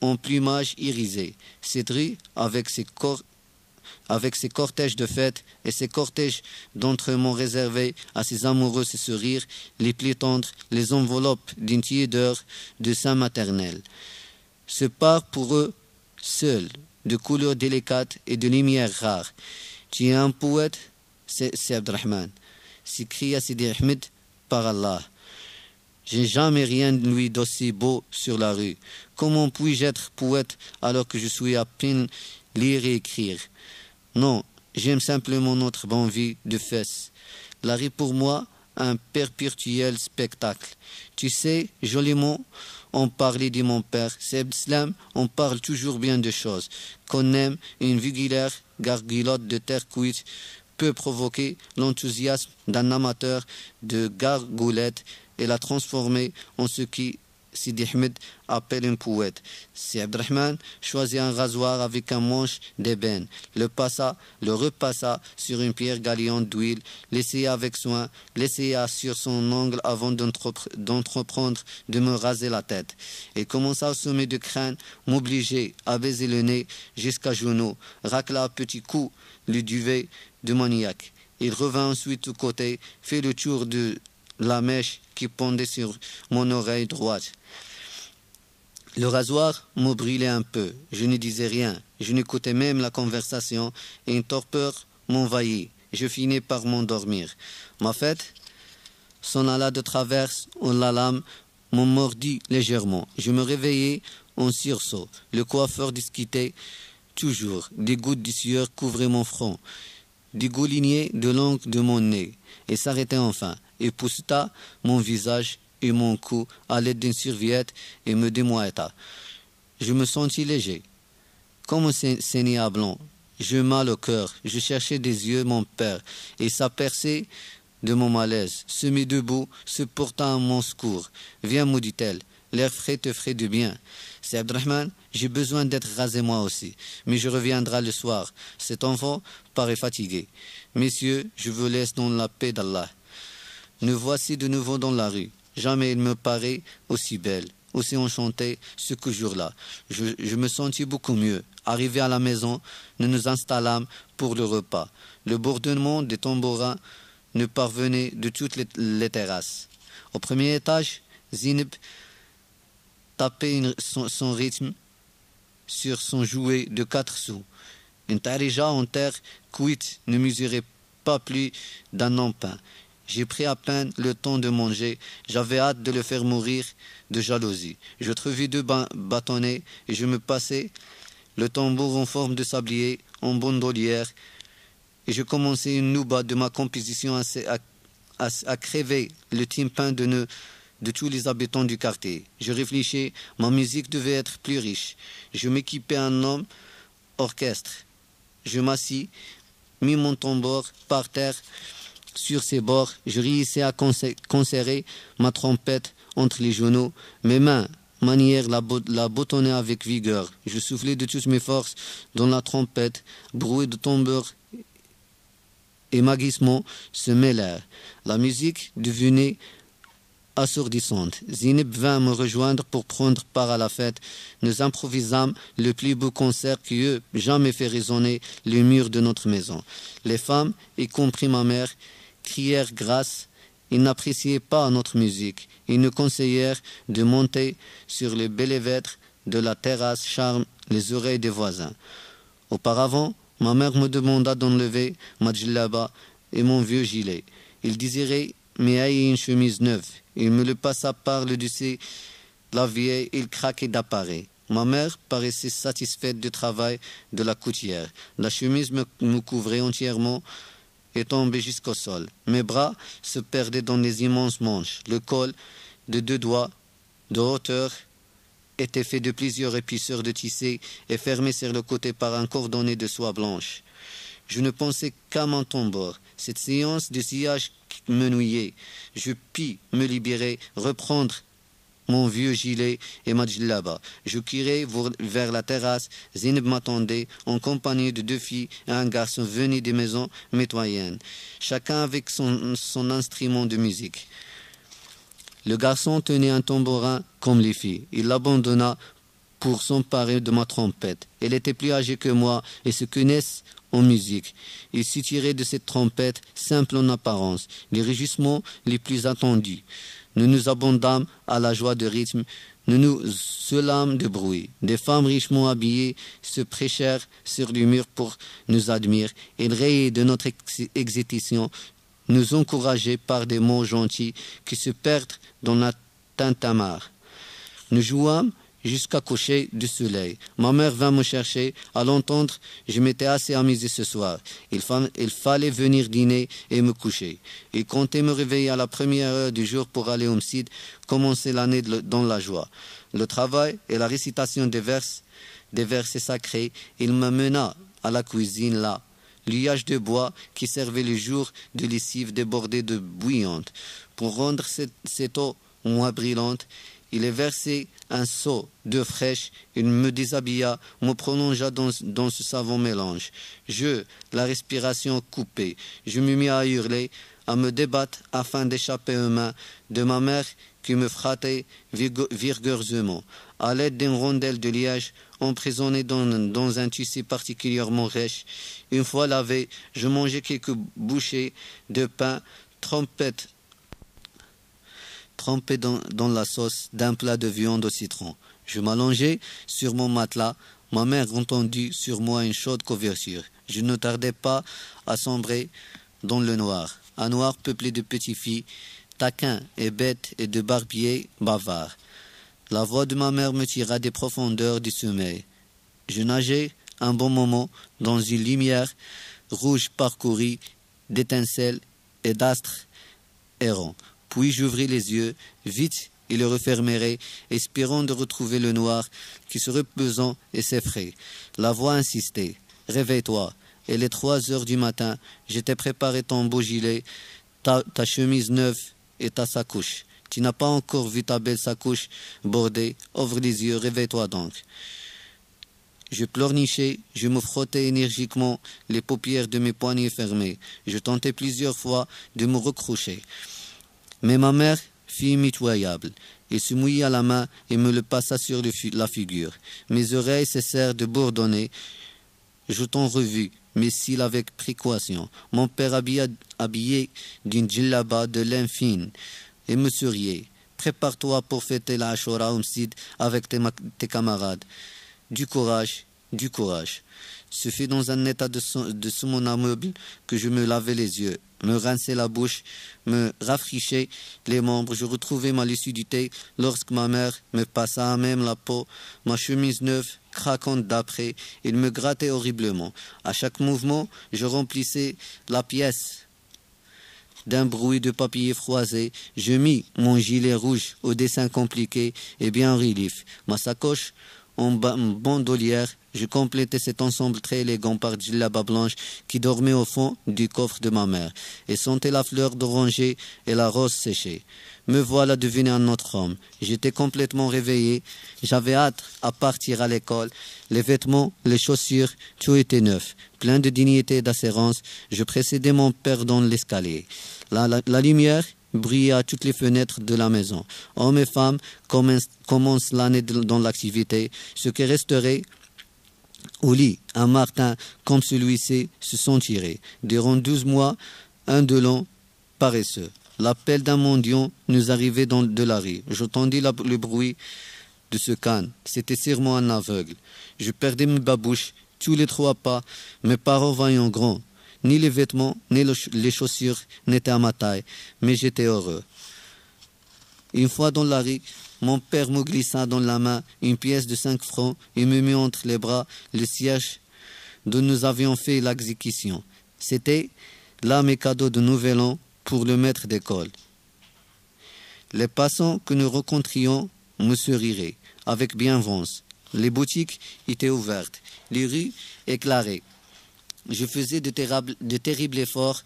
en plumage irisé. Cette rue, avec ses cortèges de fêtes et ses cortèges d'entremont réservés à ses amoureux, ses sourires, les plis tendres, les enveloppes d'une tiédeur de sein maternel, se part pour eux seuls, de couleurs délicates et de lumière rare. Tu es un poète, c'est Abdelrahman, s'écria Sidi Ahmed, par Allah. J'ai jamais rien lui d'aussi beau sur la rue. Comment puis-je être poète alors que je suis à peine lire et écrire? Non, j'aime simplement notre bonne vie de fesses. La rue pour moi, un perpétuel spectacle. Tu sais, joliment, on parlait de mon père, c'est Islam, on parle toujours bien de choses. Qu'on aime une vulgaire garguilotte de terre cuite peut provoquer l'enthousiasme d'un amateur de gargoulettes et la transformer en ce qui Sidi Ahmed appelle un poète. Si Abdelrahman choisit un rasoir avec un manche d'ébène, le repassa sur une pierre galliante d'huile, l'essaya avec soin, l'essaya sur son ongle avant d'entreprendre de me raser la tête, et commença au sommet du crâne, m'obliger à baiser le nez jusqu'à genoux, racla à petits coups le duvet de maniaque. Il revint ensuite au côté, fit le tour de la mèche qui pendait sur mon oreille droite. Le rasoir me brûlait un peu. Je ne disais rien. Je n'écoutais même la conversation et une torpeur m'envahit. Je finis par m'endormir. Ma fête s'en alla de travers la lame, m'en mordit légèrement. Je me réveillai en sursaut. Le coiffeur discutait toujours. Des gouttes de sueur couvraient mon front, dégoulinait de l'ongle de mon nez et s'arrêtait enfin. Épousseta mon visage et mon cou à l'aide d'une serviette et me démoîta. Je me sentis léger, comme un saignant blanc. J'eus mal au cœur. Je cherchais des yeux mon père et s'aperçut de mon malaise. Se mit debout, se porta à mon secours. Viens, me dit-elle, l'air frais te ferait du bien. C'est Abdelrahman, j'ai besoin d'être rasé moi aussi, mais je reviendrai le soir. Cet enfant paraît fatigué. Messieurs, je vous laisse dans la paix d'Allah. Nous voici de nouveau dans la rue. Jamais il me paraît aussi belle, aussi enchantée ce que jour-là. Je me sentis beaucoup mieux. Arrivé à la maison, nous nous installâmes pour le repas. Le bourdonnement des tambourins nous parvenait de toutes les terrasses. Au premier étage, Zineb tapait son rythme sur son jouet de 4 sous. Une tarija en terre cuite ne mesurait pas plus d'un emprunt. J'ai pris à peine le temps de manger. J'avais hâte de le faire mourir de jalousie. Je trouvai 2 bâtonnets et je me passai le tambour en forme de sablier en bandolière et je commençai une nouba de ma composition à crever le tympan de tous les habitants du quartier. Je réfléchis, ma musique devait être plus riche. Je m'équipais un homme orchestre. Je m'assis, mis mon tambour par terre sur ses bords. Je réussissais à conserver ma trompette entre les genoux. Mes mains manièrent la boutonnée avec vigueur. Je soufflais de toutes mes forces dans la trompette. Bruit de tambour et maguissement se mêlèrent. La musique devenait assourdissante. Zineb vint me rejoindre pour prendre part à la fête. Nous improvisâmes le plus beau concert qui eût jamais fait résonner les murs de notre maison. Les femmes, y compris ma mère, crièrent grâce. Ils n'appréciaient pas notre musique. Ils nous conseillèrent de monter sur le belvédère de la terrasse charme les oreilles des voisins. Auparavant, ma mère me demanda d'enlever ma djellaba et mon vieux gilet. Il désirait m'ailler une chemise neuve. Il me le passa par le dessus. La vieille, il craquait d'appareil. Ma mère paraissait satisfaite du travail de la coutière. La chemise me couvrait entièrement et tombait jusqu'au sol. Mes bras se perdaient dans les immenses manches. Le col de 2 doigts de hauteur était fait de plusieurs épaisseurs de tissé et fermé sur le côté par un cordonnet de soie blanche. Je ne pensais qu'à mon tambour. Cette séance de sillage me nouillait. Je pus me libérer, reprendre mon vieux gilet et ma djellaba. Je courais vers la terrasse. Zineb m'attendait en compagnie de 2 filles et un garçon venus des maisons mitoyennes, chacun avec son instrument de musique. Le garçon tenait un tambourin comme les filles. Il l'abandonna pour s'emparer de ma trompette. Elle était plus âgée que moi et se connaissait en musique. Il s'y tirait de cette trompette, simple en apparence, les rugissements les plus attendus. Nous nous abandonnâmes à la joie de rythme, nous nous selâmes de bruit. Des femmes richement habillées se prêchèrent sur le mur pour nous admirer. Elles rayaient de notre excitation, nous encourageaient par des mots gentils qui se perdent dans la tintamarre. Nous jouâmes jusqu'à coucher du soleil. Ma mère vint me chercher. À l'entendre, je m'étais assez amusé ce soir. Il fallait venir dîner et me coucher. Il comptait me réveiller à la première heure du jour pour aller au Msid, commencer l'année dans la joie. Le travail et la récitation des versets sacrés, il me mena à la cuisine là. liage de bois qui servait le jour de lessive débordait de bouillante. Pour rendre cette eau moins brillante, il est versé un seau d'eau fraîche, il me déshabilla, me prolongea dans ce savant mélange. La respiration coupée, je me mis à hurler, à me débattre afin d'échapper aux mains de ma mère qui me frottait vigoureusement. À l'aide d'une rondelle de liège, emprisonnée dans un tissu particulièrement riche. Une fois lavé, je mangeais quelques bouchées de pain trempé dans la sauce d'un plat de viande au citron. Je m'allongeais sur mon matelas. Ma mère entendit sur moi une chaude couverture. Je ne tardais pas à sombrer dans le noir. Un noir peuplé de petites filles, taquins et bêtes et de barbiers bavards. La voix de ma mère me tira des profondeurs du sommeil. Je nageais un bon moment dans une lumière rouge parcourue d'étincelles et d'astres errants. Puis j'ouvris les yeux, vite ils les refermerai, espérant de retrouver le noir qui se reposant et s'effraie. La voix insistait. « Réveille-toi !» Et les 3 heures du matin, j'étais préparé ton beau gilet, ta chemise neuve et ta sacoche. Tu n'as pas encore vu ta belle sacoche bordée. Ouvre les yeux, réveille-toi donc. Je pleurnichais, je me frottais énergiquement les paupières de mes poignets fermés. Je tentais plusieurs fois de me recrocher. Mais ma mère fut impitoyable. Elle se mouilla la main et me le passa sur la figure. Mes oreilles cessèrent de bourdonner. Je t'en revis, mes cils avec précaution. Mon père habillé d'une djellaba de laine fine et me souriait. Prépare-toi pour fêter la Ashura Umsid avec tes camarades. Du courage, du courage. Ce fut dans un état de mon ameuble que je me lavais les yeux, me rinçais la bouche, me rafraîchais les membres. Je retrouvais ma lucidité lorsque ma mère me passa à même la peau, ma chemise neuve, craquante d'après. Il me grattait horriblement. À chaque mouvement, je remplissais la pièce d'un bruit de papier froissé. Je mis mon gilet rouge au dessin compliqué et bien en relief. Ma sacoche en bandolière, je complétais cet ensemble très élégant par djellaba blanche qui dormait au fond du coffre de ma mère et sentait la fleur d'oranger et la rose séchée. Me voilà devenu un autre homme. J'étais complètement réveillé. J'avais hâte à partir à l'école. Les vêtements, les chaussures, tout était neuf. Plein de dignité et d'assurance, je précédais mon père dans l'escalier. La lumière brillait à toutes les fenêtres de la maison. Hommes et femmes commencent l'année dans l'activité. Ce qui resterait au lit, un Martin comme celui-ci se sont tirés. Durant 12 mois, un de long paresseux. L'appel d'un mendiant nous arrivait de la rue. J'entendis le bruit de ce canne. C'était sûrement un aveugle. Je perdais mes babouches tous les 3 pas, mes parents voyant grand. Ni les vêtements, ni les chaussures n'étaient à ma taille, mais j'étais heureux. Une fois dans la rue, mon père me glissa dans la main une pièce de 5 francs et me mit entre les bras le siège dont nous avions fait l'exécution. C'était là mes cadeaux de Nouvel An pour le maître d'école. Les passants que nous rencontrions me souriraient avec bienveillance. Les boutiques étaient ouvertes, les rues éclairées. Je faisais de terribles efforts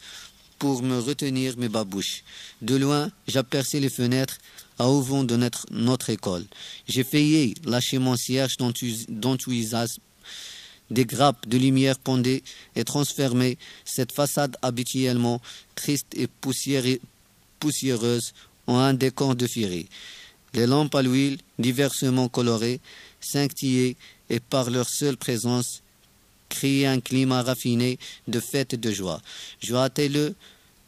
pour me retenir mes babouches. De loin, j'aperçais les fenêtres à auvent de notre école. J'ai failli lâcher mon cierge d'enthousiasme. Des grappes de lumière pendaient et transformaient cette façade habituellement triste et poussiéreuse en un décor de féerie. Les lampes à l'huile, diversement colorées, scintillaient et par leur seule présence créaient un climat raffiné de fête et de joie. Je hâtais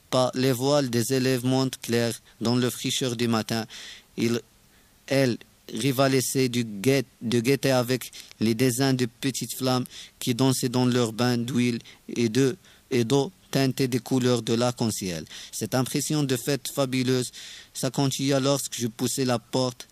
par les voiles des élèves montent clairs dans le fraîcheur du matin. Elles rivalissaient de gaieté avec les dessins de petites flammes qui dansaient dans leurs bains d'huile et d'eau teintée des couleurs de l'arc-en-ciel. Cette impression de fête fabuleuse s'accentua lorsque je poussais la porte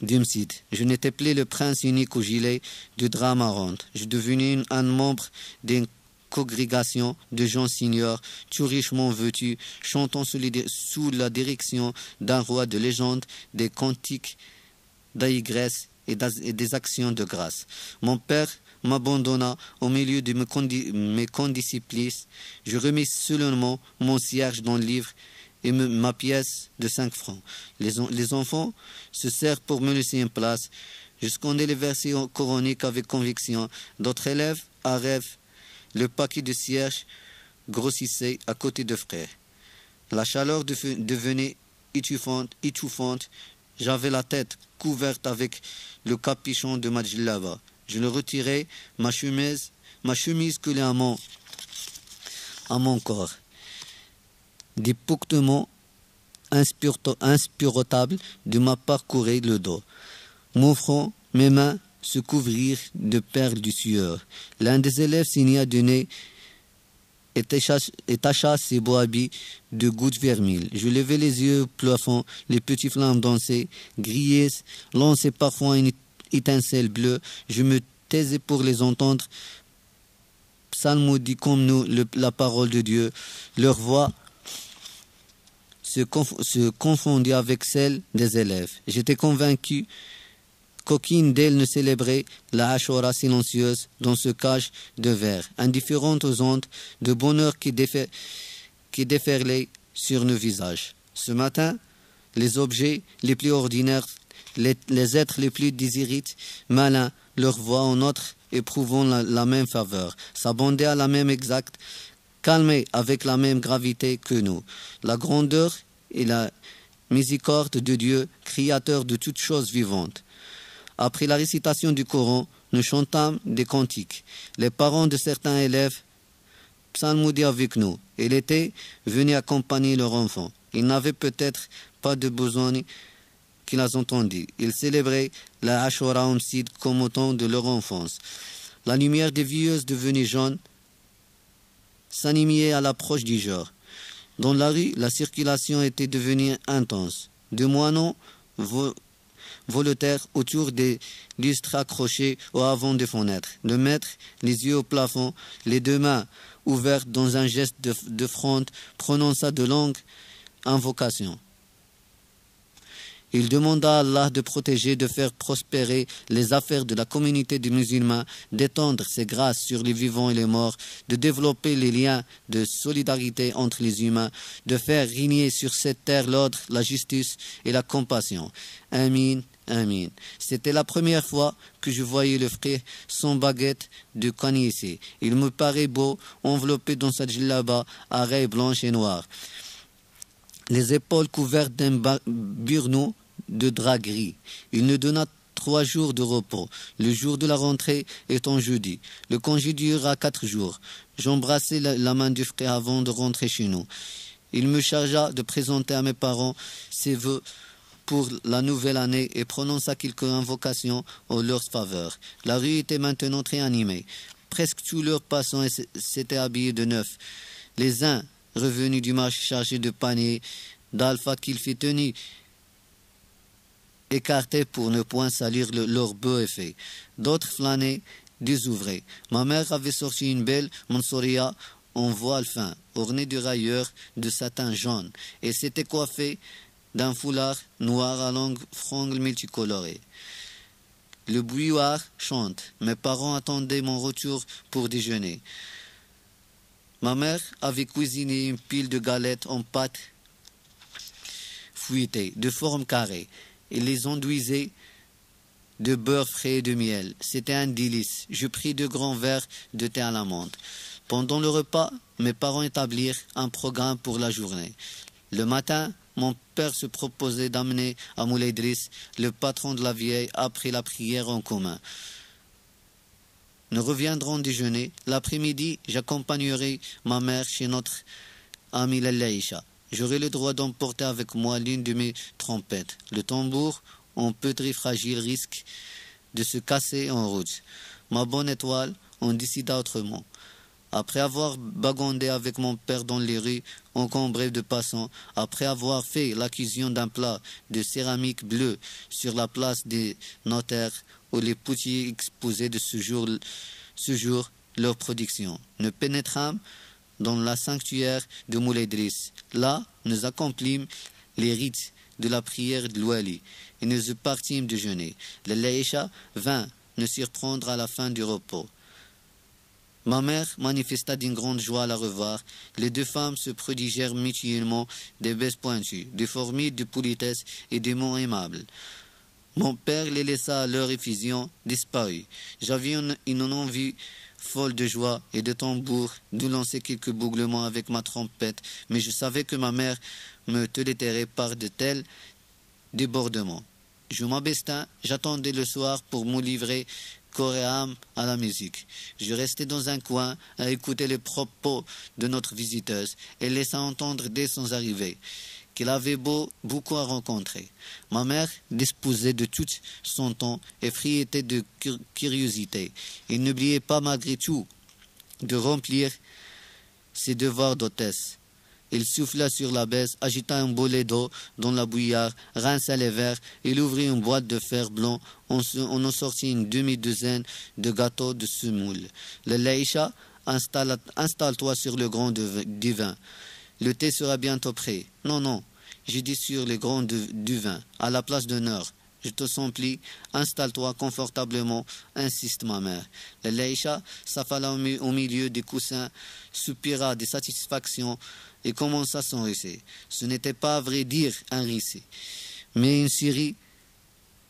du site. Je n'étais plus le prince unique au gilet de drap marron. Je devenais un membre d'une congrégation de gens seniors, tout richement vêtus, chantant sous la direction d'un roi de légende des cantiques d'allégresse et des actions de grâce. Mon père m'abandonna au milieu de mes condisciples. Je remis seulement mon cierge dans le livre et ma pièce de 5 francs. Les enfants se serrent pour me laisser une place. Je scandais les versets coraniques avec conviction. D'autres élèves à rêve. Le paquet de cierges grossissait à côté de frères. La chaleur devenait étouffante. J'avais la tête couverte avec le capuchon de ma djellaba. Je le retirai, ma chemise collait à mon corps. Des piquetements inspirables de ma parcouraient le dos. Mon front, mes mains se couvrirent de perles de sueur. L'un des élèves signa du nez et tacha ses beaux habits de gouttes vermilles. Je levai les yeux au plafond, les petites flammes dansaient, grillaient, lançaient parfois une étincelle bleue. Je me taisais pour les entendre psalmodier comme nous la parole de Dieu. Leur voix se confondait avec celle des élèves. J'étais convaincu qu'aucune d'elles ne célébrait la Ashura silencieuse dans ce cage de verre, indifférente aux ondes de bonheur qui déferlaient sur nos visages. Ce matin, les objets les plus ordinaires, les êtres les plus désirés, malins, leur voix en notre éprouvant la même faveur, s'abondaient à la même exacte, calmés avec la même gravité que nous. La grandeur et la miséricorde de Dieu, créateur de toutes choses vivantes. Après la récitation du Coran, nous chantâmes des cantiques. Les parents de certains élèves psalmodiaient avec nous. Ils étaient venus accompagner leurs enfants. Ils n'avaient peut-être pas de besoin qu'ils les entendissent. Ils célébraient la Ashura Omsid comme au temps de leur enfance. La lumière des vieux devenue jaune s'animait à l'approche du jour. Dans la rue, la circulation était devenue intense. Des moineaux volontaires autour des lustres accrochés au avant des fenêtres. Le maître, les yeux au plafond, les deux mains ouvertes dans un geste de fronde, prononça de longues invocations. Il demanda à Allah de protéger, de faire prospérer les affaires de la communauté des musulmans, d'étendre ses grâces sur les vivants et les morts, de développer les liens de solidarité entre les humains, de faire régner sur cette terre l'ordre, la justice et la compassion. Amin, amin. C'était la première fois que je voyais le frère sans baguette de canissé. Il me paraît beau, enveloppé dans sa djellaba à raies blanches et noires. Les épaules couvertes d'un burneau de drap gris. Il nous donna 3 jours de repos, le jour de la rentrée étant jeudi. Le congé dura 4 jours. J'embrassai la main du frère avant de rentrer chez nous. Il me chargea de présenter à mes parents ses vœux pour la nouvelle année et prononça quelques invocations en leur faveur. La rue était maintenant très animée. Presque tous leurs passants s'étaient habillés de neuf. Les uns revenus du marché chargés de paniers d'alpha qu'il fit tenir écartés pour ne point salir leur beau effet. D'autres flânaient désouvrés. Ma mère avait sorti une belle mansoria en voile fin, ornée de railleurs de satin jaune, et s'était coiffée d'un foulard noir à longues frangles multicolorées. Le bouilloire chante. Mes parents attendaient mon retour pour déjeuner. Ma mère avait cuisiné une pile de galettes en pâte fouettée, de forme carrée, et les enduisait de beurre frais et de miel. C'était un délice. Je pris 2 grands verres de thé à l'amande. Pendant le repas, mes parents établirent un programme pour la journée. Le matin, mon père se proposait d'amener à Moulay Idriss, le patron de la vieille, après la prière en commun. Nous reviendrons déjeuner. L'après-midi, j'accompagnerai ma mère chez notre ami Laïcha. J'aurai le droit d'emporter avec moi l'une de mes trompettes. Le tambour, en peu fragile, risque de se casser en route. Ma bonne étoile, on décida autrement. Après avoir bagondé avec mon père dans les rues encombrées de passants, après avoir fait l'acquisition d'un plat de céramique bleue sur la place des notaires où les potiers exposaient de ce jour leur production, nous pénétrâmes dans la sanctuaire de Moulay Idriss. Là, nous accomplîmes les rites de la prière de l'Ouali, et nous partîmes déjeuner. Le Laïcha vint nous surprendre à la fin du repos. Ma mère manifesta d'une grande joie à la revoir. Les deux femmes se prodigèrent mutuellement des baisses pointues, des formules de politesse et des mots aimables. Mon père les laissa à leur effusion disparus. J'avais une envie folle de joie et de tambour, d'où lancer quelques bouglements avec ma trompette, mais je savais que ma mère me déterrait par de tels débordements. Je m'abaissai, j'attendais le soir pour me livrer corps et âme à la musique. Je restais dans un coin à écouter les propos de notre visiteuse et laissa entendre dès son arrivée qu'il avait beaucoup à rencontrer. Ma mère disposait de tout son temps et friétait de curiosité. Il n'oubliait pas malgré tout de remplir ses devoirs d'hôtesse. Il souffla sur la baisse, agita un bolet d'eau dans la bouillarde, rinça les verres, il ouvrit une boîte de fer blanc, on en sortit une demi-douzaine de gâteaux de semoule. Le Laïcha, installe-toi sur le grand du vin. Le thé sera bientôt prêt. Non, j'ai dit sur le grand du vin, à la place d'honneur. Je te supplie, installe-toi confortablement, insiste ma mère. Le Laïcha s'affala au milieu des coussins, soupira de satisfaction et commença son récit. Ce n'était pas à vrai dire un récit, mais une série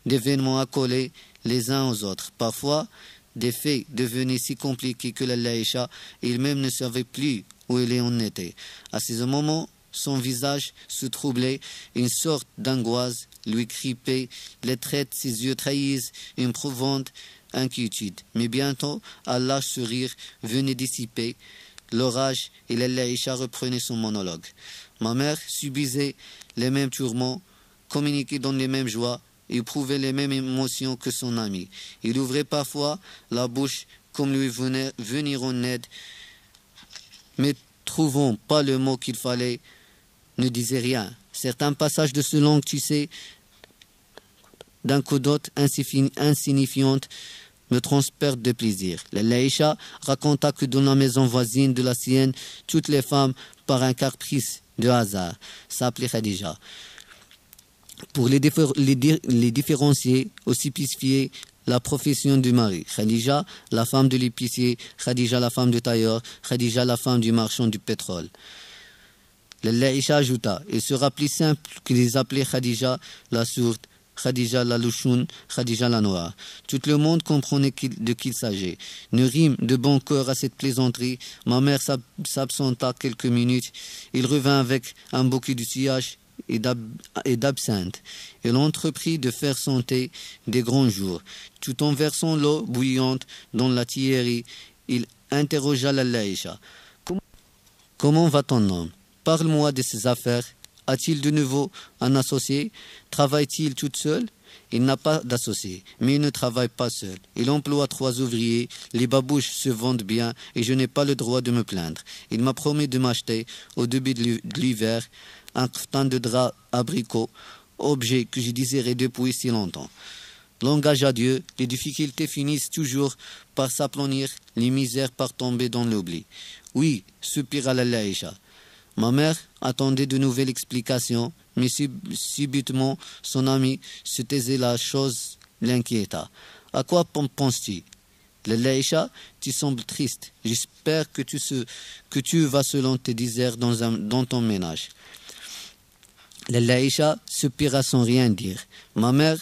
d'événements accolés les uns aux autres. Parfois, des faits devenaient si compliqués que le Laïcha il-même ne savait plus où il en était. À ce moment, son visage se troublait, une sorte d'angoisse lui crispait les traits, ses yeux trahissent une profonde inquiétude. Mais bientôt, un lâche sourire venait dissiper l'orage et le Laïcha reprenait son monologue. Ma mère subissait les mêmes tourments, communiquait dans les mêmes joies, éprouvait les mêmes émotions que son ami. Il ouvrait parfois la bouche comme lui venir en aide, mais trouvant pas le mot qu'il fallait, ne disait rien. Certains passages de ce langue tissé d'un coup d'autre insignifiante me transpercent de plaisir. La Laïcha raconta que dans la maison voisine de la sienne, toutes les femmes, par un caprice de hasard, s'appelaient Khadija. Pour les différencier, aussi spécifier la profession du mari. Khadija, la femme de l'épicier, Khadija, la femme du tailleur, Khadija, la femme du marchand du pétrole. Le Laïcha ajouta, il sera plus simple qu'ils appelaient Khadija la sourde, Khadija la louchoune, Khadija la noire. Tout le monde comprenait de qui il s'agit. Ne rime de bon cœur à cette plaisanterie. Ma mère s'absenta quelques minutes. Il revint avec un bouquet de sillage et d'absinthe. Il entreprit de faire son thé des grands jours. Tout en versant l'eau bouillante dans la tillerie, il interrogea la Laïcha. Comment va ton homme? Parle-moi de ses affaires. A-t-il de nouveau un associé? Travaille-t-il tout seul? Il n'a pas d'associé, mais il ne travaille pas seul. Il emploie 3 ouvriers, les babouches se vendent bien et je n'ai pas le droit de me plaindre. Il m'a promis de m'acheter, au début de l'hiver, un kaftan de drap abricot, objet que je désirais depuis si longtemps. Langage à Dieu, les difficultés finissent toujours par s'aplanir, les misères par tomber dans l'oubli. Oui, soupira la Laïcha. Ma mère attendait de nouvelles explications, mais subitement son ami se taisait, la chose l'inquiéta. À quoi penses-tu? Le Laïcha, tu sembles triste. J'espère que tu vas selon tes désirs dans ton ménage. Le Laïcha soupira sans rien dire. Ma mère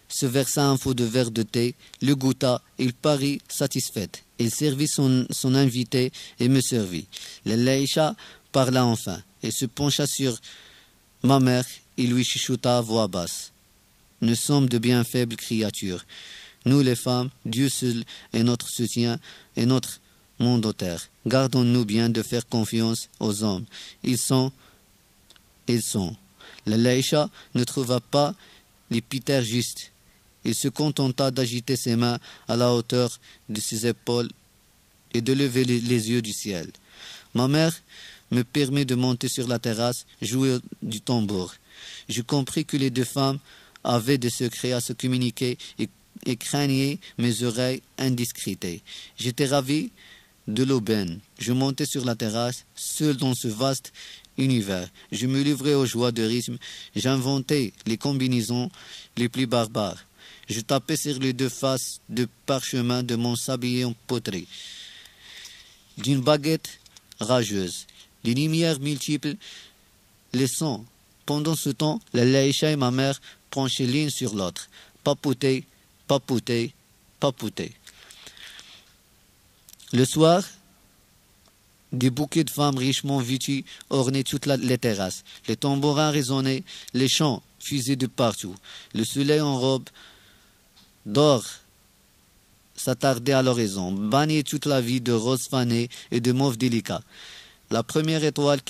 se versa un faux de verre de thé, le goûta, il parut satisfaite. Il servit son invité et me servit. Le Laïcha parla enfin et se pencha sur ma mère et lui chuchota à voix basse. Nous sommes de bien faibles créatures. Nous les femmes, Dieu seul est notre soutien et notre mandataire. Gardons-nous bien de faire confiance aux hommes. Ils sont. Le Laïcha ne trouva pas l'épithète juste. Il se contenta d'agiter ses mains à la hauteur de ses épaules et de lever les yeux du ciel. Ma mère me permet de monter sur la terrasse, jouer du tambour. Je compris que les deux femmes avaient des secrets à se communiquer et craignaient mes oreilles indiscrètes. J'étais ravi de l'aubaine. Je montai sur la terrasse, seul dans ce vaste univers. Je me livrais aux joies de rythme, j'inventais les combinaisons les plus barbares. Je tapais sur les deux faces de parchemin de mon sablier empotré. D'une baguette rageuse, les lumières multiples, les sons. Pendant ce temps, la Laïcha et ma mère penchaient l'une sur l'autre, papoutaient, papoutaient, papoutaient. Le soir, des bouquets de femmes richement vêtues ornaient toutes les terrasses. Les tambourins résonnaient, les chants fusaient de partout. Le soleil en robe d'or s'attardait à l'horizon, baignait toute la vie de roses fanées et de mauve délicats. La première étoile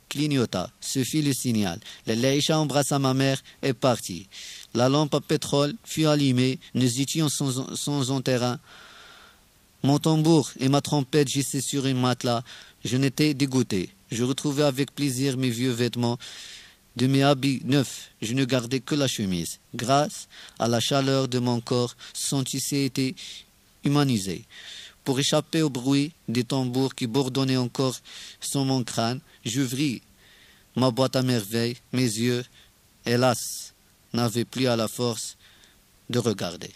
clignota, ce fut le signal. La Laïcha embrassa ma mère et partit. La lampe à pétrole fut allumée, nous étions sans un terrain. Mon tambour et ma trompette gissaient sur un matelas. Je n'étais dégoûté. Je retrouvais avec plaisir mes vieux vêtements. De mes habits neufs, je ne gardais que la chemise. Grâce à la chaleur de mon corps, son tissu était humanisé. Pour échapper au bruit des tambours qui bourdonnaient encore sur mon crâne, j'ouvris ma boîte à merveilles. Mes yeux, hélas, n'avaient plus à la force de regarder.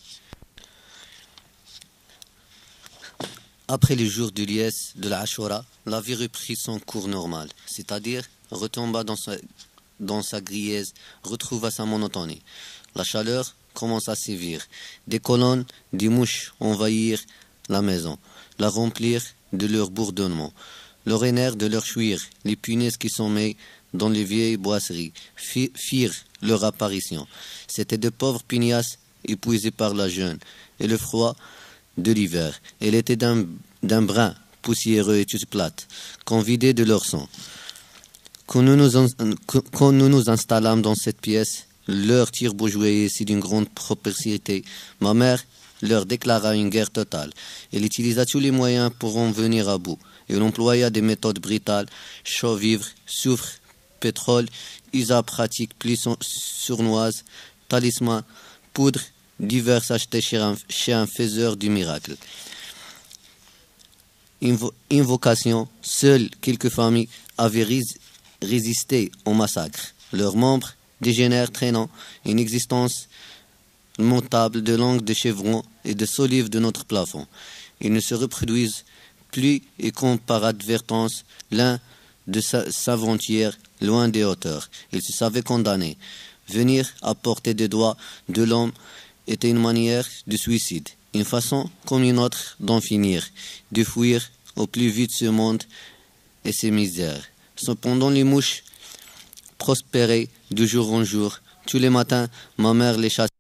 Après les jours du liesse de l'Ashura, la vie reprit son cours normal, c'est-à-dire retomba dans sa grillaise, retrouva sa monotonie. La chaleur commença à sévir. Des colonnes, des mouches envahirent la maison, la remplirent de leur bourdonnement, l'orener de leur chouir. Les punaises qui sommeillent dans les vieilles boisseries firent leur apparition. C'étaient de pauvres punaises épuisées par la jeûne et le froid de l'hiver. Elle était d'un brun poussiéreux et toute plate, qu'on vidait de leur sang. Quand nous nous installâmes dans cette pièce, leur tire-bouche jouait ici d'une grande propriété. Ma mère leur déclara une guerre totale. Elle utilisa tous les moyens pour en venir à bout. Elle employa des méthodes brutales, chaud-vivre, soufre, pétrole, usage pratique plus sournoise, talisman, poudre, divers achetés chez un faiseur du miracle. Invocation, seules quelques familles avaient résisté au massacre. Leurs membres dégénèrent traînant une existence montable de langues de chevrons et de solives de notre plafond. Ils ne se reproduisent plus et comme par advertence, l'un de s'aventure loin des hauteurs. Ils se savaient condamnés. Venir à portée des doigts de l'homme était une manière de suicide, une façon comme une autre d'en finir, de fuir au plus vite ce monde et ses misères. Cependant, les mouches prospéraient de jour en jour. Tous les matins, ma mère les chassait.